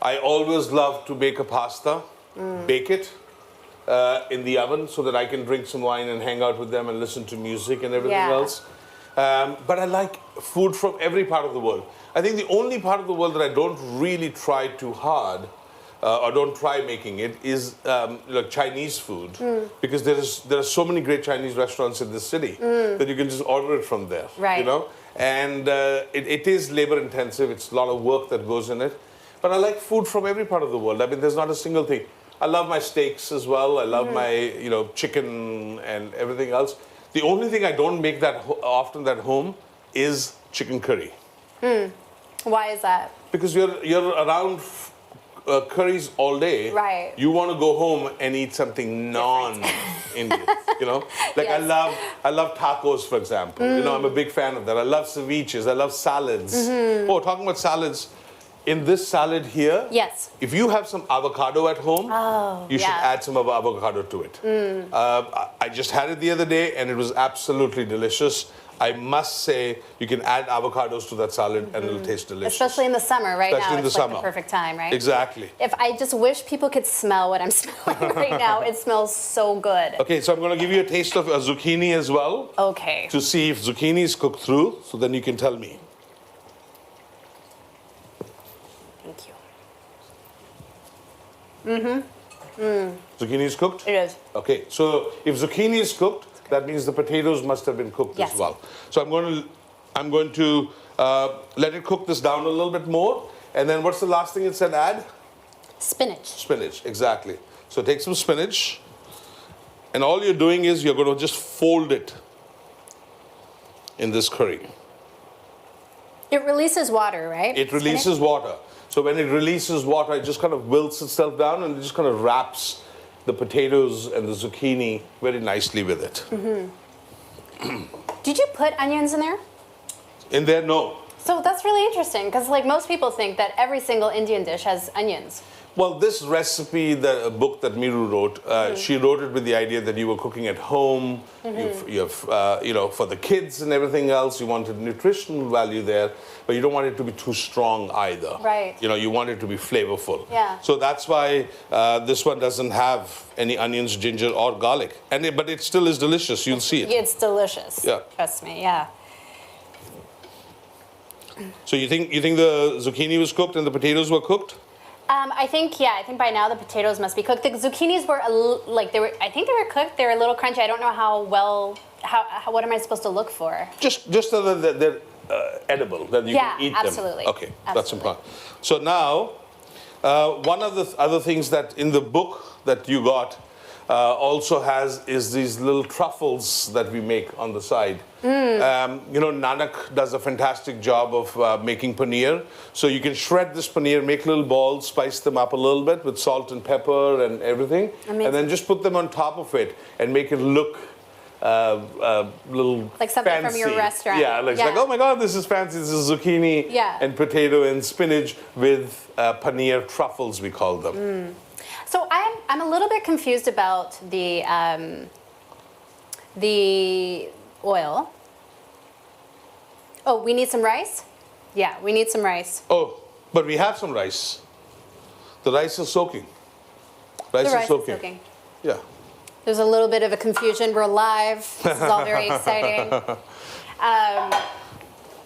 I always love to bake a pasta, bake it in the oven so that I can drink some wine and hang out with them and listen to music and everything else. But I like food from every part of the world. I think the only part of the world that I don't really try too hard or don't try making it is like Chinese food, because there are so many great Chinese restaurants in this city that you can just order it from there. Right. You know, and it is labor intensive. It's a lot of work that goes in it. But I like food from every part of the world. I mean, there's not a single thing. I love my steaks as well. I love my chicken and everything else. The only thing I don't make that often at home is chicken curry. Why is that? Because you're around curries all day. Right. You want to go home and eat something non-Indian. You know, like Yes. I love tacos, for example. You know, I'm a big fan of that. I love ceviches. I love salads. Oh, talking about salads. In this salad here, Yes. if you have some avocado at home, you should add some avocado to it. I just had it the other day, and it was absolutely delicious. I must say, you can add avocados to that salad, and it'll taste delicious. Especially in the summer, right Especially now. in It's the like summer. the perfect time, right? Exactly. If I just wish people could smell what I'm smelling right now. It smells so good. Okay, so I'm going to give you a taste of a zucchini as well. Okay. To see if zucchini is cooked through, so then you can tell me. Thank you. Zucchini is cooked? It is. Okay, so if zucchini is cooked, that means the potatoes must have been cooked as well. So I'm going to let it cook this down a little bit more. And then what's the last thing it said add? Spinach. Spinach, exactly. So take some spinach, and all you're doing is you're going to just fold it in this curry. It releases water, right? It releases water. So when it releases water, it just kind of wilts itself down, and it just kind of wraps the potatoes and the zucchini very nicely with it. Did you put onions in there? In there, no. So that's really interesting, because like most people think that every single Indian dish has onions. Well, this recipe, the book that Miru wrote, she wrote it with the idea that you were cooking at home, for the kids and everything else. You wanted nutritional value there, but you don't want it to be too strong either. Right. You want it to be flavorful. Yeah. So that's why this one doesn't have any onions, ginger, or garlic. But it still is delicious. You'll see it. It's delicious. Yeah. Trust me. Yeah. So you think the zucchini was cooked and the potatoes were cooked? I think by now the potatoes must be cooked. The zucchinis were I think they were cooked. They were a little crunchy. I don't know how well. What am I supposed to look for? Just so that they're edible, that you can eat absolutely. them. Okay, Absolutely. that's important. So now, one of the other things that in the book that you got also is these little truffles that we make on the side. Nanak does a fantastic job of making paneer. So you can shred this paneer, make little balls, spice them up a little bit with salt and pepper and everything. Amazing. And then just put them on top of it and make it look little like something fancy. from your restaurant. Yeah, like oh my God, this is fancy. This is zucchini and potato and spinach with paneer truffles, we call them. So I'm a little bit confused about the oil. Oh, we need some rice? Yeah, we need some rice. Oh, but we have some rice. The rice is soaking. The rice is soaking. Yeah. There's a little bit of a confusion. We're live. This is all very exciting.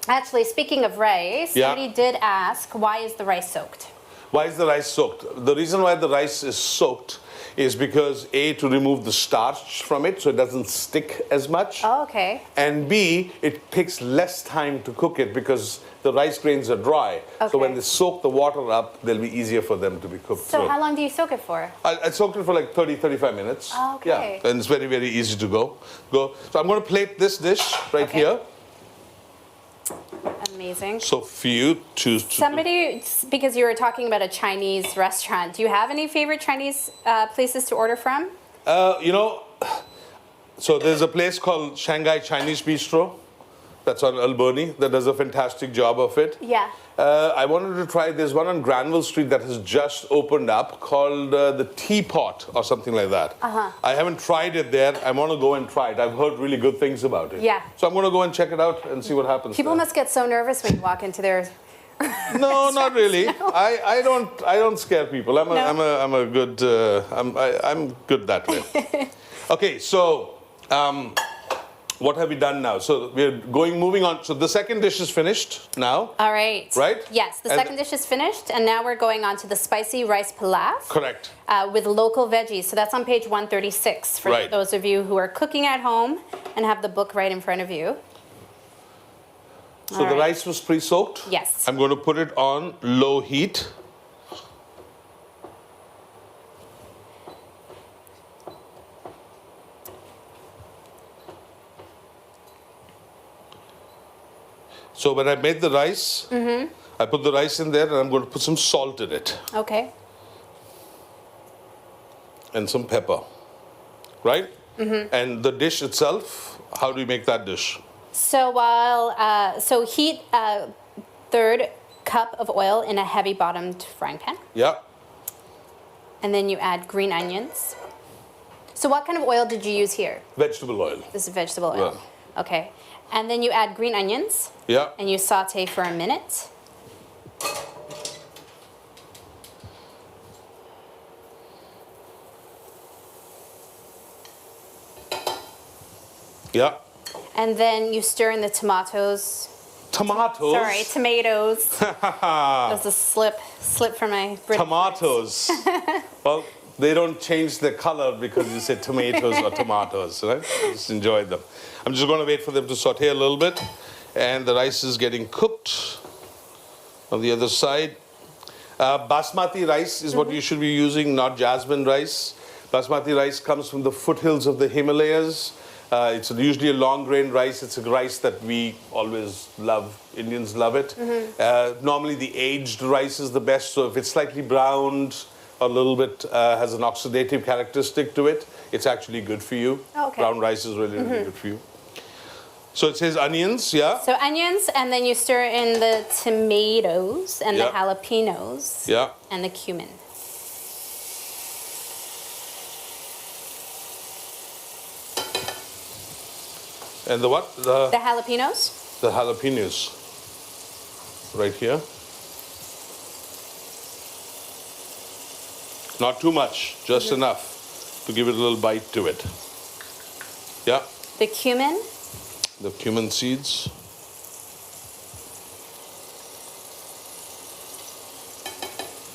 Actually, speaking of rice, somebody did ask, why is the rice soaked? Why is the rice soaked? The reason why the rice is soaked is because A, to remove the starch from it so it doesn't stick as much. Oh, okay. And B, it takes less time to cook it because the rice grains are dry. Okay. So when they soak the water up, they'll be easier for them to be cooked. So how long do you soak it for? I soaked it for like 30, 35 minutes. Oh, okay. Yeah, and it's very, very easy to go. So I'm going to plate this dish right here. Amazing. So for you to... Somebody, because you were talking about a Chinese restaurant, do you have any favorite Chinese places to order from? So there's a place called Shanghai Chinese Bistro. That's on Albany. That does a fantastic job of it. Yeah. I wanted to try, there's one on Granville Street that has just opened up called the Teapot or something like that. I haven't tried it there. I want to go and try it. I've heard really good things about it. Yeah. So I'm going to go and check it out and see what happens. People must get so nervous when you walk into their... No, not really. No. I don't scare people. I'm good that way. Okay, so what have we done now? So we're moving on. So the second dish is finished now. All right. Right? Yes, the second dish is finished, and now we're going on to the spicy rice pilaf. Correct. With local veggies. So that's on page 136 for those of you who are cooking at home and have the book right in front of you. So the rice was pre-soaked? Yes. I'm going to put it on low heat. So when I made the rice, I put the rice in there and I'm going to put some salt in it. Okay. And some pepper, right? And the dish itself, how do you make that dish? So heat a third cup of oil in a heavy bottomed frying pan. Yeah. And then you add green onions. So what kind of oil did you use here? Vegetable oil. This is vegetable oil. Yeah. Okay. And then you add green onions. Yeah. And you saute for a minute. Yeah. And then you stir in the tomatoes. Tomatoes? Sorry, tomatoes. That's a slip from my British Tomatoes. Well, they don't change their color because you say tomatoes or tomatoes, right? Just enjoy them. I'm just going to wait for them to saute a little bit. And the rice is getting cooked on the other side. Basmati rice is what you should be using, not jasmine rice. Basmati rice comes from the foothills of the Himalayas. It's usually a long grain rice. It's a rice that we always love. Indians love it. Normally the aged rice is the best. So if it's slightly browned, a little bit has an oxidative characteristic to it, it's actually good for you. Okay. Brown rice is really, really good for you. So it says onions, yeah? So onions, and then you stir in the tomatoes and the jalapenos and the cumin. And the what? The jalapenos. The jalapenos. Right here. Not too much, just enough to give it a little bite to it. Yeah. The cumin. The cumin seeds.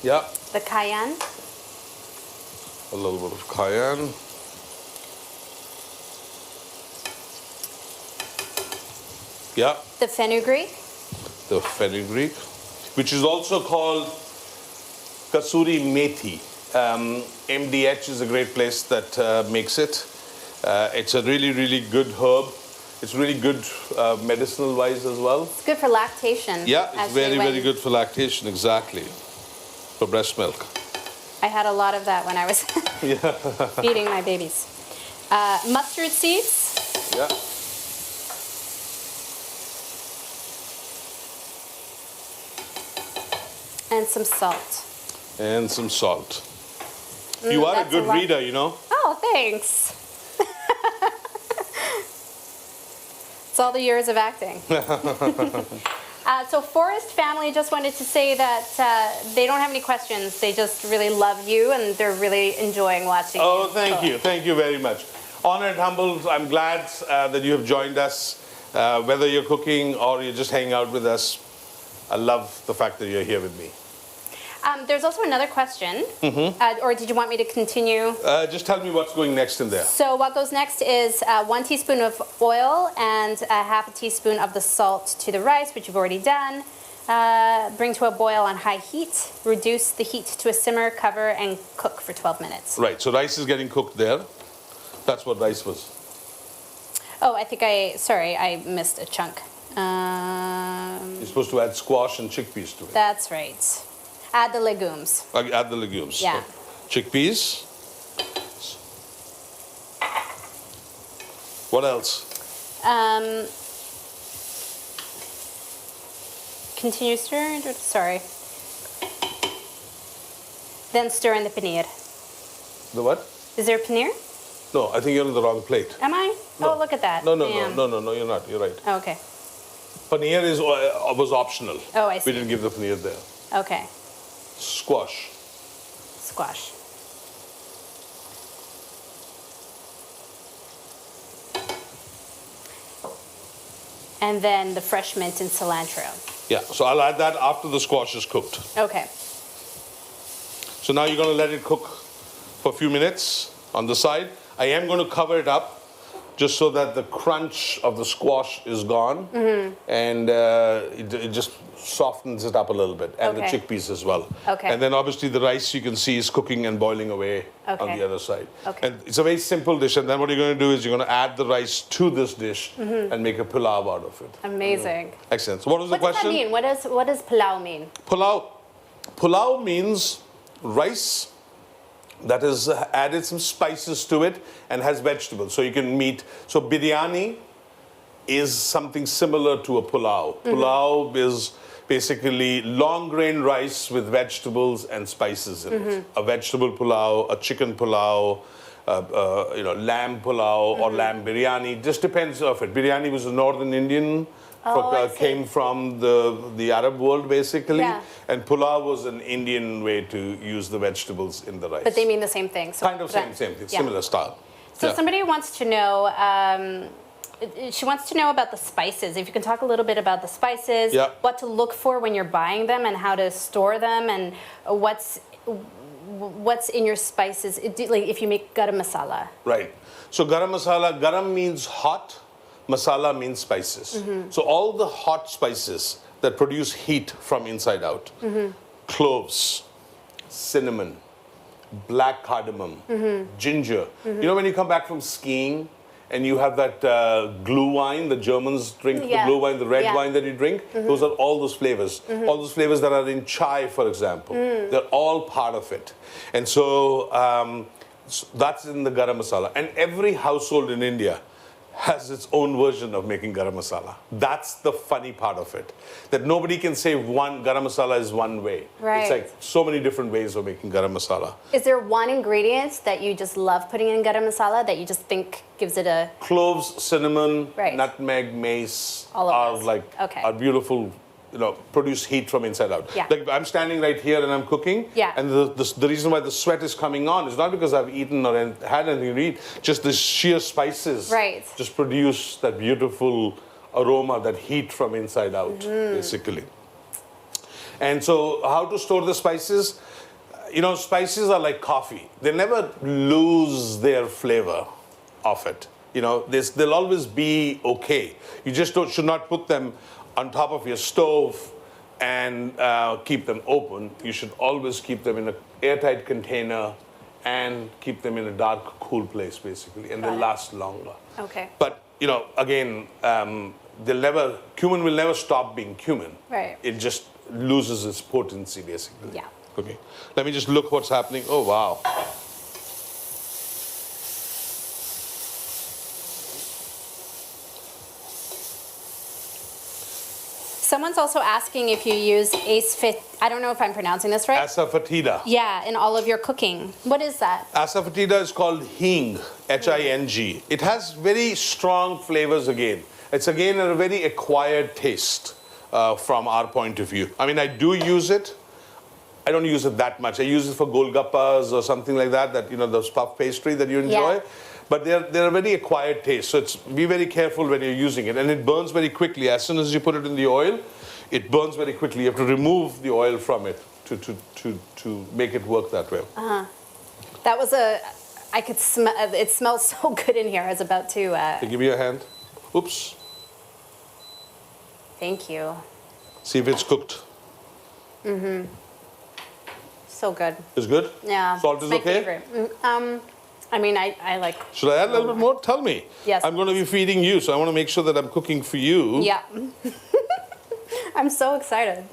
Yeah. The cayenne. A little bit of cayenne. Yeah. The fenugreek. The fenugreek, which is also called kasuri methi. MDH is a great place that makes it. It's a really, really good herb. It's really good medicinal-wise as well. It's good for lactation. Yeah, it's very, very good for lactation, exactly. For breast milk. I had a lot of that when I was feeding my babies. Mustard seeds. Yeah. And some salt. And some salt. You are a good reader, you know. Oh, thanks. It's all the years of acting. So Forrest family just wanted to say that they don't have any questions. They just really love you and they're really enjoying watching you. Oh, thank you. Thank you very much. Honored, humbled. I'm glad that you have joined us. Whether you're cooking or you're just hanging out with us, I love the fact that you're here with me. There's also another question, or did you want me to continue? Just tell me what's going next in there. So what goes next is 1 teaspoon of oil and half a teaspoon of the salt to the rice, which you've already done. Bring to a boil on high heat. Reduce the heat to a simmer, cover, and cook for 12 minutes. Right, so rice is getting cooked there. That's what rice was. Oh, I think I missed a chunk. You're supposed to add squash and chickpeas to it. That's right. Add the legumes. Add the legumes. Yeah. Chickpeas. What else? Continue stirring. Sorry. Then stir in the paneer. The what? Is there paneer? No, I think you're on the wrong plate. Am I? No. Oh, look at that. No, Damn. no, you're not. You're right. Oh, okay. Paneer was optional. Oh, I see. We didn't give the paneer there. Okay. Squash. Squash. And then the fresh mint and cilantro. Yeah, so I'll add that after the squash is cooked. Okay. So now you're going to let it cook for a few minutes on the side. I am going to cover it up just so that the crunch of the squash is gone, and it just softens it up a little bit, and Okay. the chickpeas as well. Okay. And then obviously the rice you can see is cooking and boiling away on Okay. the other side. Okay. And it's a very simple dish, and then what you're going to do is you're going to add the rice to this dish and make a pulao out of it. Amazing. Excellent. So what was the What does question? that mean? What does palau mean? Pulao means rice that has added some spices to it and has vegetables. So you can so biryani is something similar to a pulao. Pulao is basically long grain rice with vegetables and spices in it. A vegetable pulao, a chicken pulao, lamb pulao or lamb biryani. Just depends of it. Biryani was a northern Indian. I see. Came from the Arab world basically, Yeah. and pulao was an Indian way to use the vegetables in the rice. But they mean the same thing. So Kind of same thing, yeah. similar style. So Yeah. somebody wants to know, she wants to know about the spices. If you can talk a little bit about the spices, Yeah. what to look for when you're buying them and how to store them and what's in your spices, like if you make garam masala. Right. So garam masala, garam means hot, masala means spices. So all the hot spices that produce heat from inside out, cloves, cinnamon, black cardamom, ginger. You know when you come back from skiing and you have that glue wine, the Germans drink the glue wine, the red wine that you drink, those are all those flavors. All those flavors that are in chai, for example, they're all part of it. And so that's in the garam masala. And every household in India has its own version of making garam masala. That's the funny part of it. That nobody can say one garam masala is one way. Right. It's like so many different ways of making garam masala. Is there one ingredient that you just love putting in garam masala that you just think gives it a... Cloves, cinnamon, Right. nutmeg, mace All of are those. like Okay. are beautiful, produce heat from inside out. Yeah. Like I'm standing right here and I'm cooking. Yeah. And the reason why the sweat is coming on is not because I've eaten or had anything to eat, just the sheer spices Right. just produce that beautiful aroma, that heat from inside out, Mm-hmm. basically. And so how to store the spices? Spices are like coffee. They never lose their flavor of it. They'll always be okay. You just should not put them on top of your stove and keep them open. You should always keep them in an airtight container and keep them in a dark, cool place, basically, and they'll last longer. Okay. But, again, cumin will never stop being cumin. Right. It just loses its potency, basically. Yeah. Okay. Let me just look what's happening. Oh, wow. Someone's also asking if you use I don't know if I'm pronouncing this right. Asafoetida. Yeah, in all of your cooking. What is that? Asafoetida is called hing, H-I-N-G. It has very strong flavors again. It's again a very acquired taste from our point of view. I mean, I do use it. I don't use it that much. I use it for golgappas or something like that, those puff pastry that you enjoy. Yeah. But they're a very acquired taste. So be very careful when you're using it. And it burns very quickly. As soon as you put it in the oil, it burns very quickly. You have to remove the oil from it to make it work that way. That was I could smell, it smells so good in here. I was about to... Okay, give me your hand. Oops. Thank you. See if it's cooked. So good. It's good? Yeah. Salt it's is my okay? favorite. I mean, I like... Should I add a little bit more? Tell me. Yes. I'm going to be feeding you, so I want to make sure that I'm cooking for you. Yeah. I'm so excited.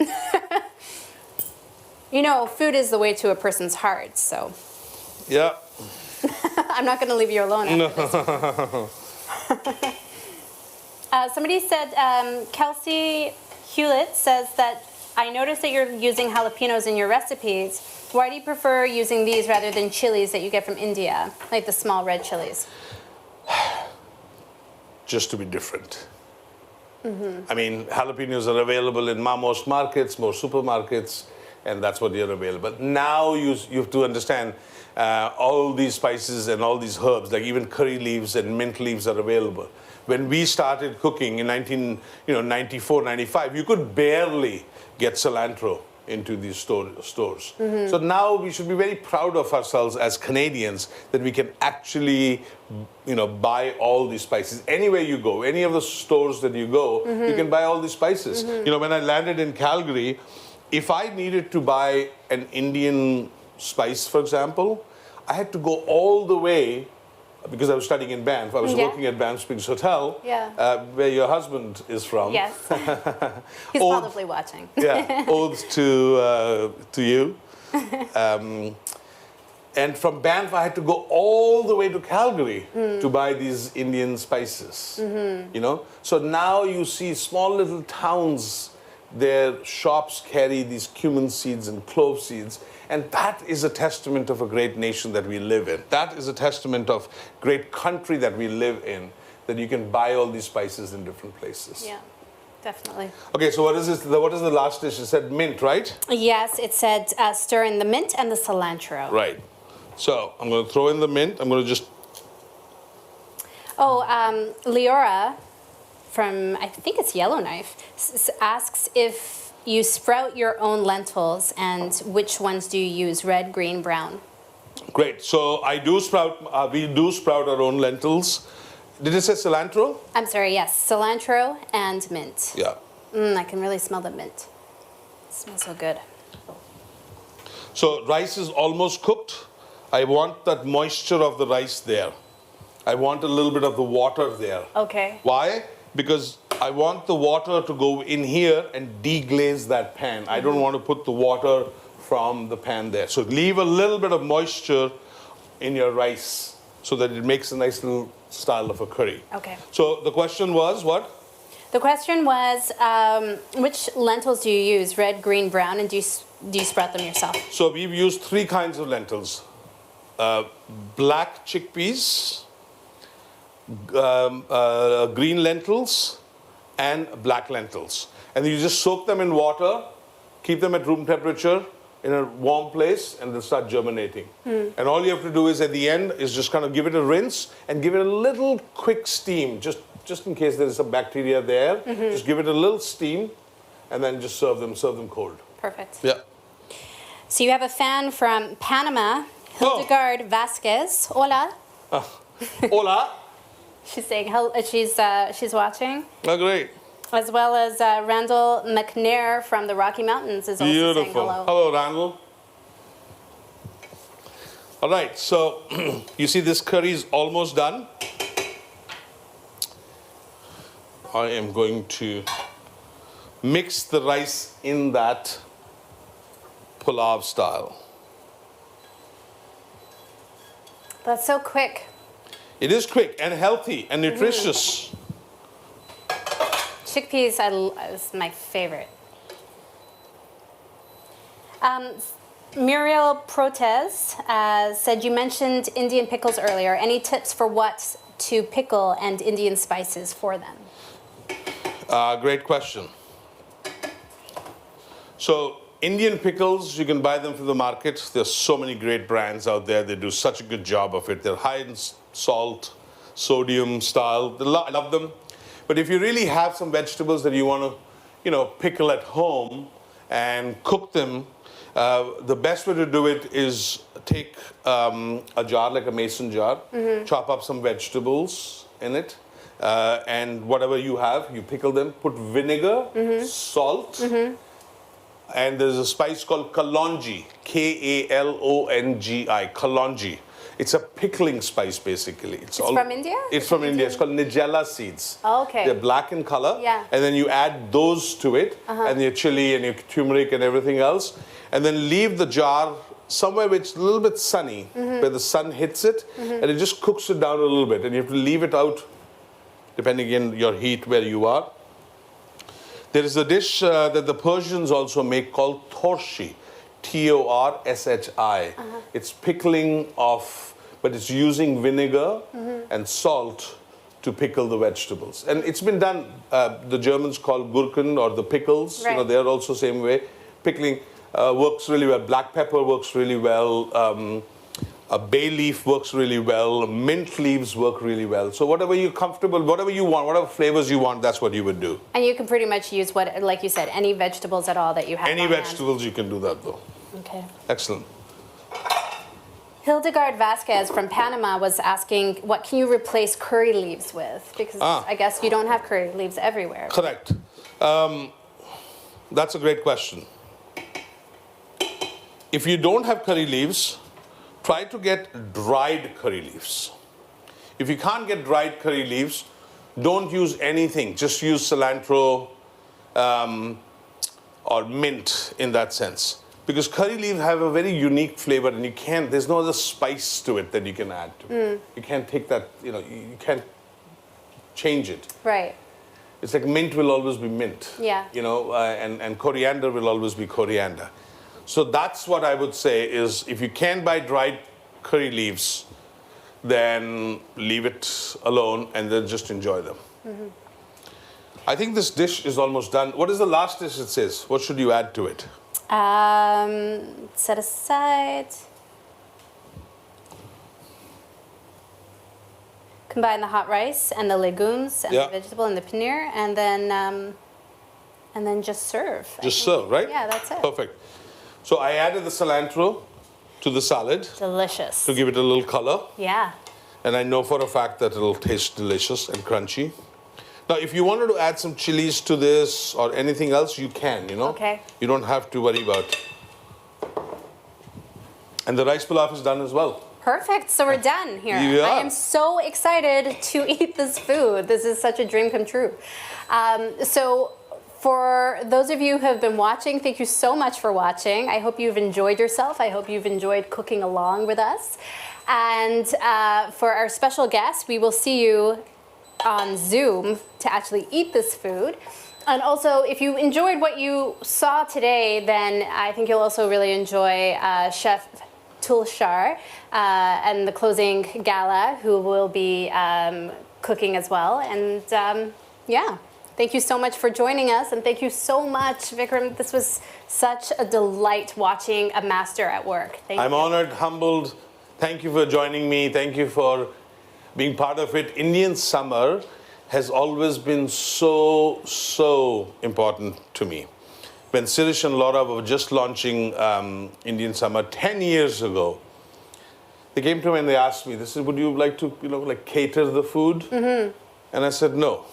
Food is the way to a person's heart, so... Yeah. I'm not going to leave you alone after this. Somebody said, Kelsey Hewlett says that, I noticed that you're using jalapenos in your recipes. Why do you prefer using these rather than chilies that you get from India, like the small red chilies? Just to be different. I mean, jalapenos are available in most markets, most supermarkets, and that's what they're available. Now you have to understand all these spices and all these herbs, like even curry leaves and mint leaves are available. When we started cooking in 1994, 95, you could barely get cilantro into these stores. So now we should be very proud of ourselves as Canadians that we can actually, buy all these spices. Anywhere you go, any of the stores that you go, you can buy all these spices. When I landed in Calgary, if I needed to buy an Indian spice, for example, I had to go all the way, because I was studying in Banff. I was working at Banff Springs Hotel, where your husband is from. Yes. He's probably watching. Yeah, oath to you. And from Banff, I had to go all the way to Calgary to buy these Indian spices. So now you see small little towns, their shops carry these cumin seeds and clove seeds. And that is a testament of a great nation that we live in. That is a testament of great country that we live in, that you can buy all these spices in different places. Yeah, definitely. Okay, so what is this? What is the last dish? It said mint, right? Yes, it said stir in the mint and the cilantro. Right. So I'm going to throw in the mint. I'm going to just... Oh, Leora from, I think it's Yellowknife, asks if you sprout your own lentils, and which ones do you use, red, green, brown? Great. So I do sprout, we do sprout our own lentils. Did it say cilantro? I'm sorry, yes, cilantro and mint. Yeah. I can really smell the mint. It smells so good. So rice is almost cooked. I want that moisture of the rice there. I want a little bit of the water there. Okay. Why? Because I want the water to go in here and deglaze that pan. I don't want to put the water from the pan there. So leave a little bit of moisture in your rice so that it makes a nice little style of a curry. Okay. So the question was what? The question was, which lentils do you use? Red, green, brown, and do you sprout them yourself? So we've used 3 kinds of lentils. Black chickpeas, green lentils, and black lentils. And you just soak them in water, keep them at room temperature in a warm place, and they'll start germinating. And all you have to do is at the end is just kind of give it a rinse and give it a little quick steam, just in case there is some bacteria there. Just give it a little steam and then just serve them cold. Perfect. Yeah. So you have a fan from Panama, Hildegard Vasquez. Hola. Hola. She's saying she's watching. Oh, great. As well as Randall McNair from the Rocky Mountains is also saying Beautiful. hello. Hello, Randall. All right, so you see this curry is almost done. I am going to mix the rice in that pulao style. That's so quick. It is quick and healthy and nutritious. Chickpeas is my favorite. Muriel Protez said, you mentioned Indian pickles earlier. Any tips for what to pickle and Indian spices for them? Great question. So Indian pickles, you can buy them from the market. There's so many great brands out there. They do such a good job of it. They're high in salt, sodium style. I love them. But if you really have some vegetables that you want to, pickle at home and cook them, the best way to do it is take a jar, like a mason jar, chop up some vegetables in it, and whatever you have, you pickle them, put vinegar, salt, and there's a spice called kalonji, Kalongi, kalonji. It's a pickling spice, basically. It's from India? It's from India. It's called nigella seeds. Oh, okay. They're black in color. Yeah. And then you add those to it, and your chili and your turmeric and everything else, and then leave the jar somewhere where it's a little bit sunny, where the sun hits it, and it just cooks it down a little bit. And you have to leave it out, depending on your heat where you are. There is a dish that the Persians also make called torshi, Torshi. It's pickling of, but it's using vinegar and salt to pickle the vegetables. And it's been done, the Germans call gurken or the pickles, right. They're also same way. Pickling works really well. Black pepper works really well. A bay leaf works really well. Mint leaves work really well. So whatever you're comfortable, whatever you want, whatever flavors you want, that's what you would do. And you can pretty much use like you said, any vegetables at all that you have. Any vegetables you can do that though. Okay. Excellent. Hildegard Vasquez from Panama was asking, what can you replace curry leaves with? Because I guess you don't have curry leaves everywhere. Correct. That's a great question. If you don't have curry leaves, try to get dried curry leaves. If you can't get dried curry leaves, don't use anything. Just use cilantro or mint in that sense. Because curry leaves have a very unique flavor, and there's no other spice to it that you can add to it. You can't take that, you can't change it. Right. It's like mint will always be mint. Yeah. And coriander will always be coriander. So that's what I would say is, if you can buy dried curry leaves, then leave it alone and then just enjoy them. I think this dish is almost done. What is the last dish it says? What should you add to it? Set aside. Combine the hot rice and the legumes and the vegetable and the paneer, and then just serve. Just serve, right? Yeah, that's it. Perfect. So I added the cilantro to the salad. Delicious. To give it a little color. Yeah. And I know for a fact that it'll taste delicious and crunchy. Now, if you wanted to add some chilies to this or anything else, you can, Okay. You don't have to worry about it. And the rice pilaf is done as well. Perfect. So we're done here. You I are. am so excited to eat this food. This is such a dream come true. So for those of you who have been watching, thank you so much for watching. I hope you've enjoyed yourself. I hope you've enjoyed cooking along with us. And for our special guest, we will see you on Zoom to actually eat this food. And also, if you enjoyed what you saw today, then I think you'll also really enjoy Chef Tulshar and the closing gala, who will be cooking as well. And yeah, thank you so much for joining us. And thank you so much, Vikram. This was such a delight watching a master at work. Thank you. I'm honored, humbled. Thank you for joining me. Thank you for being part of it. Indian summer has always been so important to me. When Sirish and Laura were just launching Indian summer 10 years ago, they came to me and they asked me, they said, would you like to, like cater the food? And I said, no.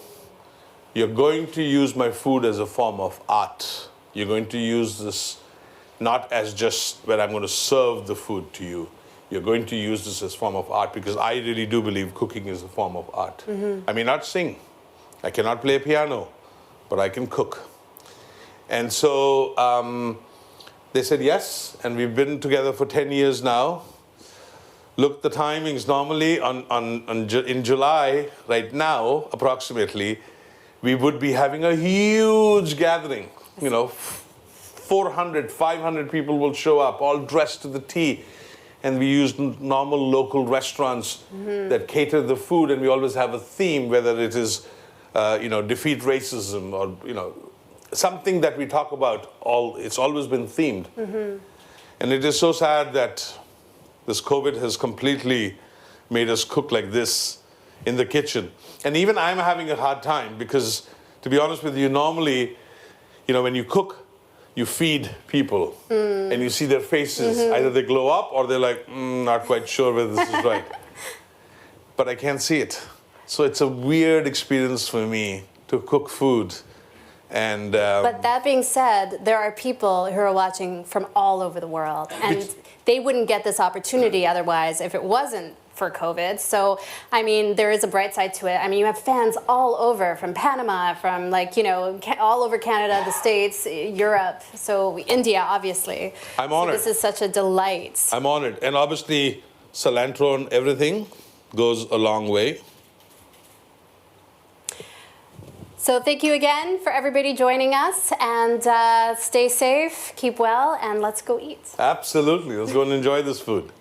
You're going to use my food as a form of art. You're going to use this not as just where I'm going to serve the food to you. You're going to use this as a form of art, because I really do believe cooking is a form of art. I may not sing, I cannot play piano, but I can cook. And so they said yes, and we've been together for 10 years now. Look, the timings normally in July, right now, approximately, we would be having a huge gathering. 400, 500 people will show up, all dressed to the T. And we use normal local restaurants that cater the food, and we always have a theme, whether it is, defeat racism or, something that we talk about. It's always been themed. And it is so sad that this COVID has completely made us cook like this in the kitchen. And even I'm having a hard time, because, to be honest with you, normally, when you cook, you feed people and you see their faces. Either they glow up or they're like, not quite sure whether this is right. But I can't see it. So it's a weird experience for me to cook food. And but that being said, there are people who are watching from all over the world, and they wouldn't get this opportunity otherwise if it wasn't for COVID. So, I mean, there is a bright side to it. I mean, you have fans all over, from Panama, from all over Canada, the States, Europe, so India, obviously. I'm honored. So this is such a delight. I'm honored. And obviously, cilantro and everything goes a long way. So thank you again for everybody joining us, and stay safe, keep well, and let's go eat. Absolutely. Let's go and enjoy this food.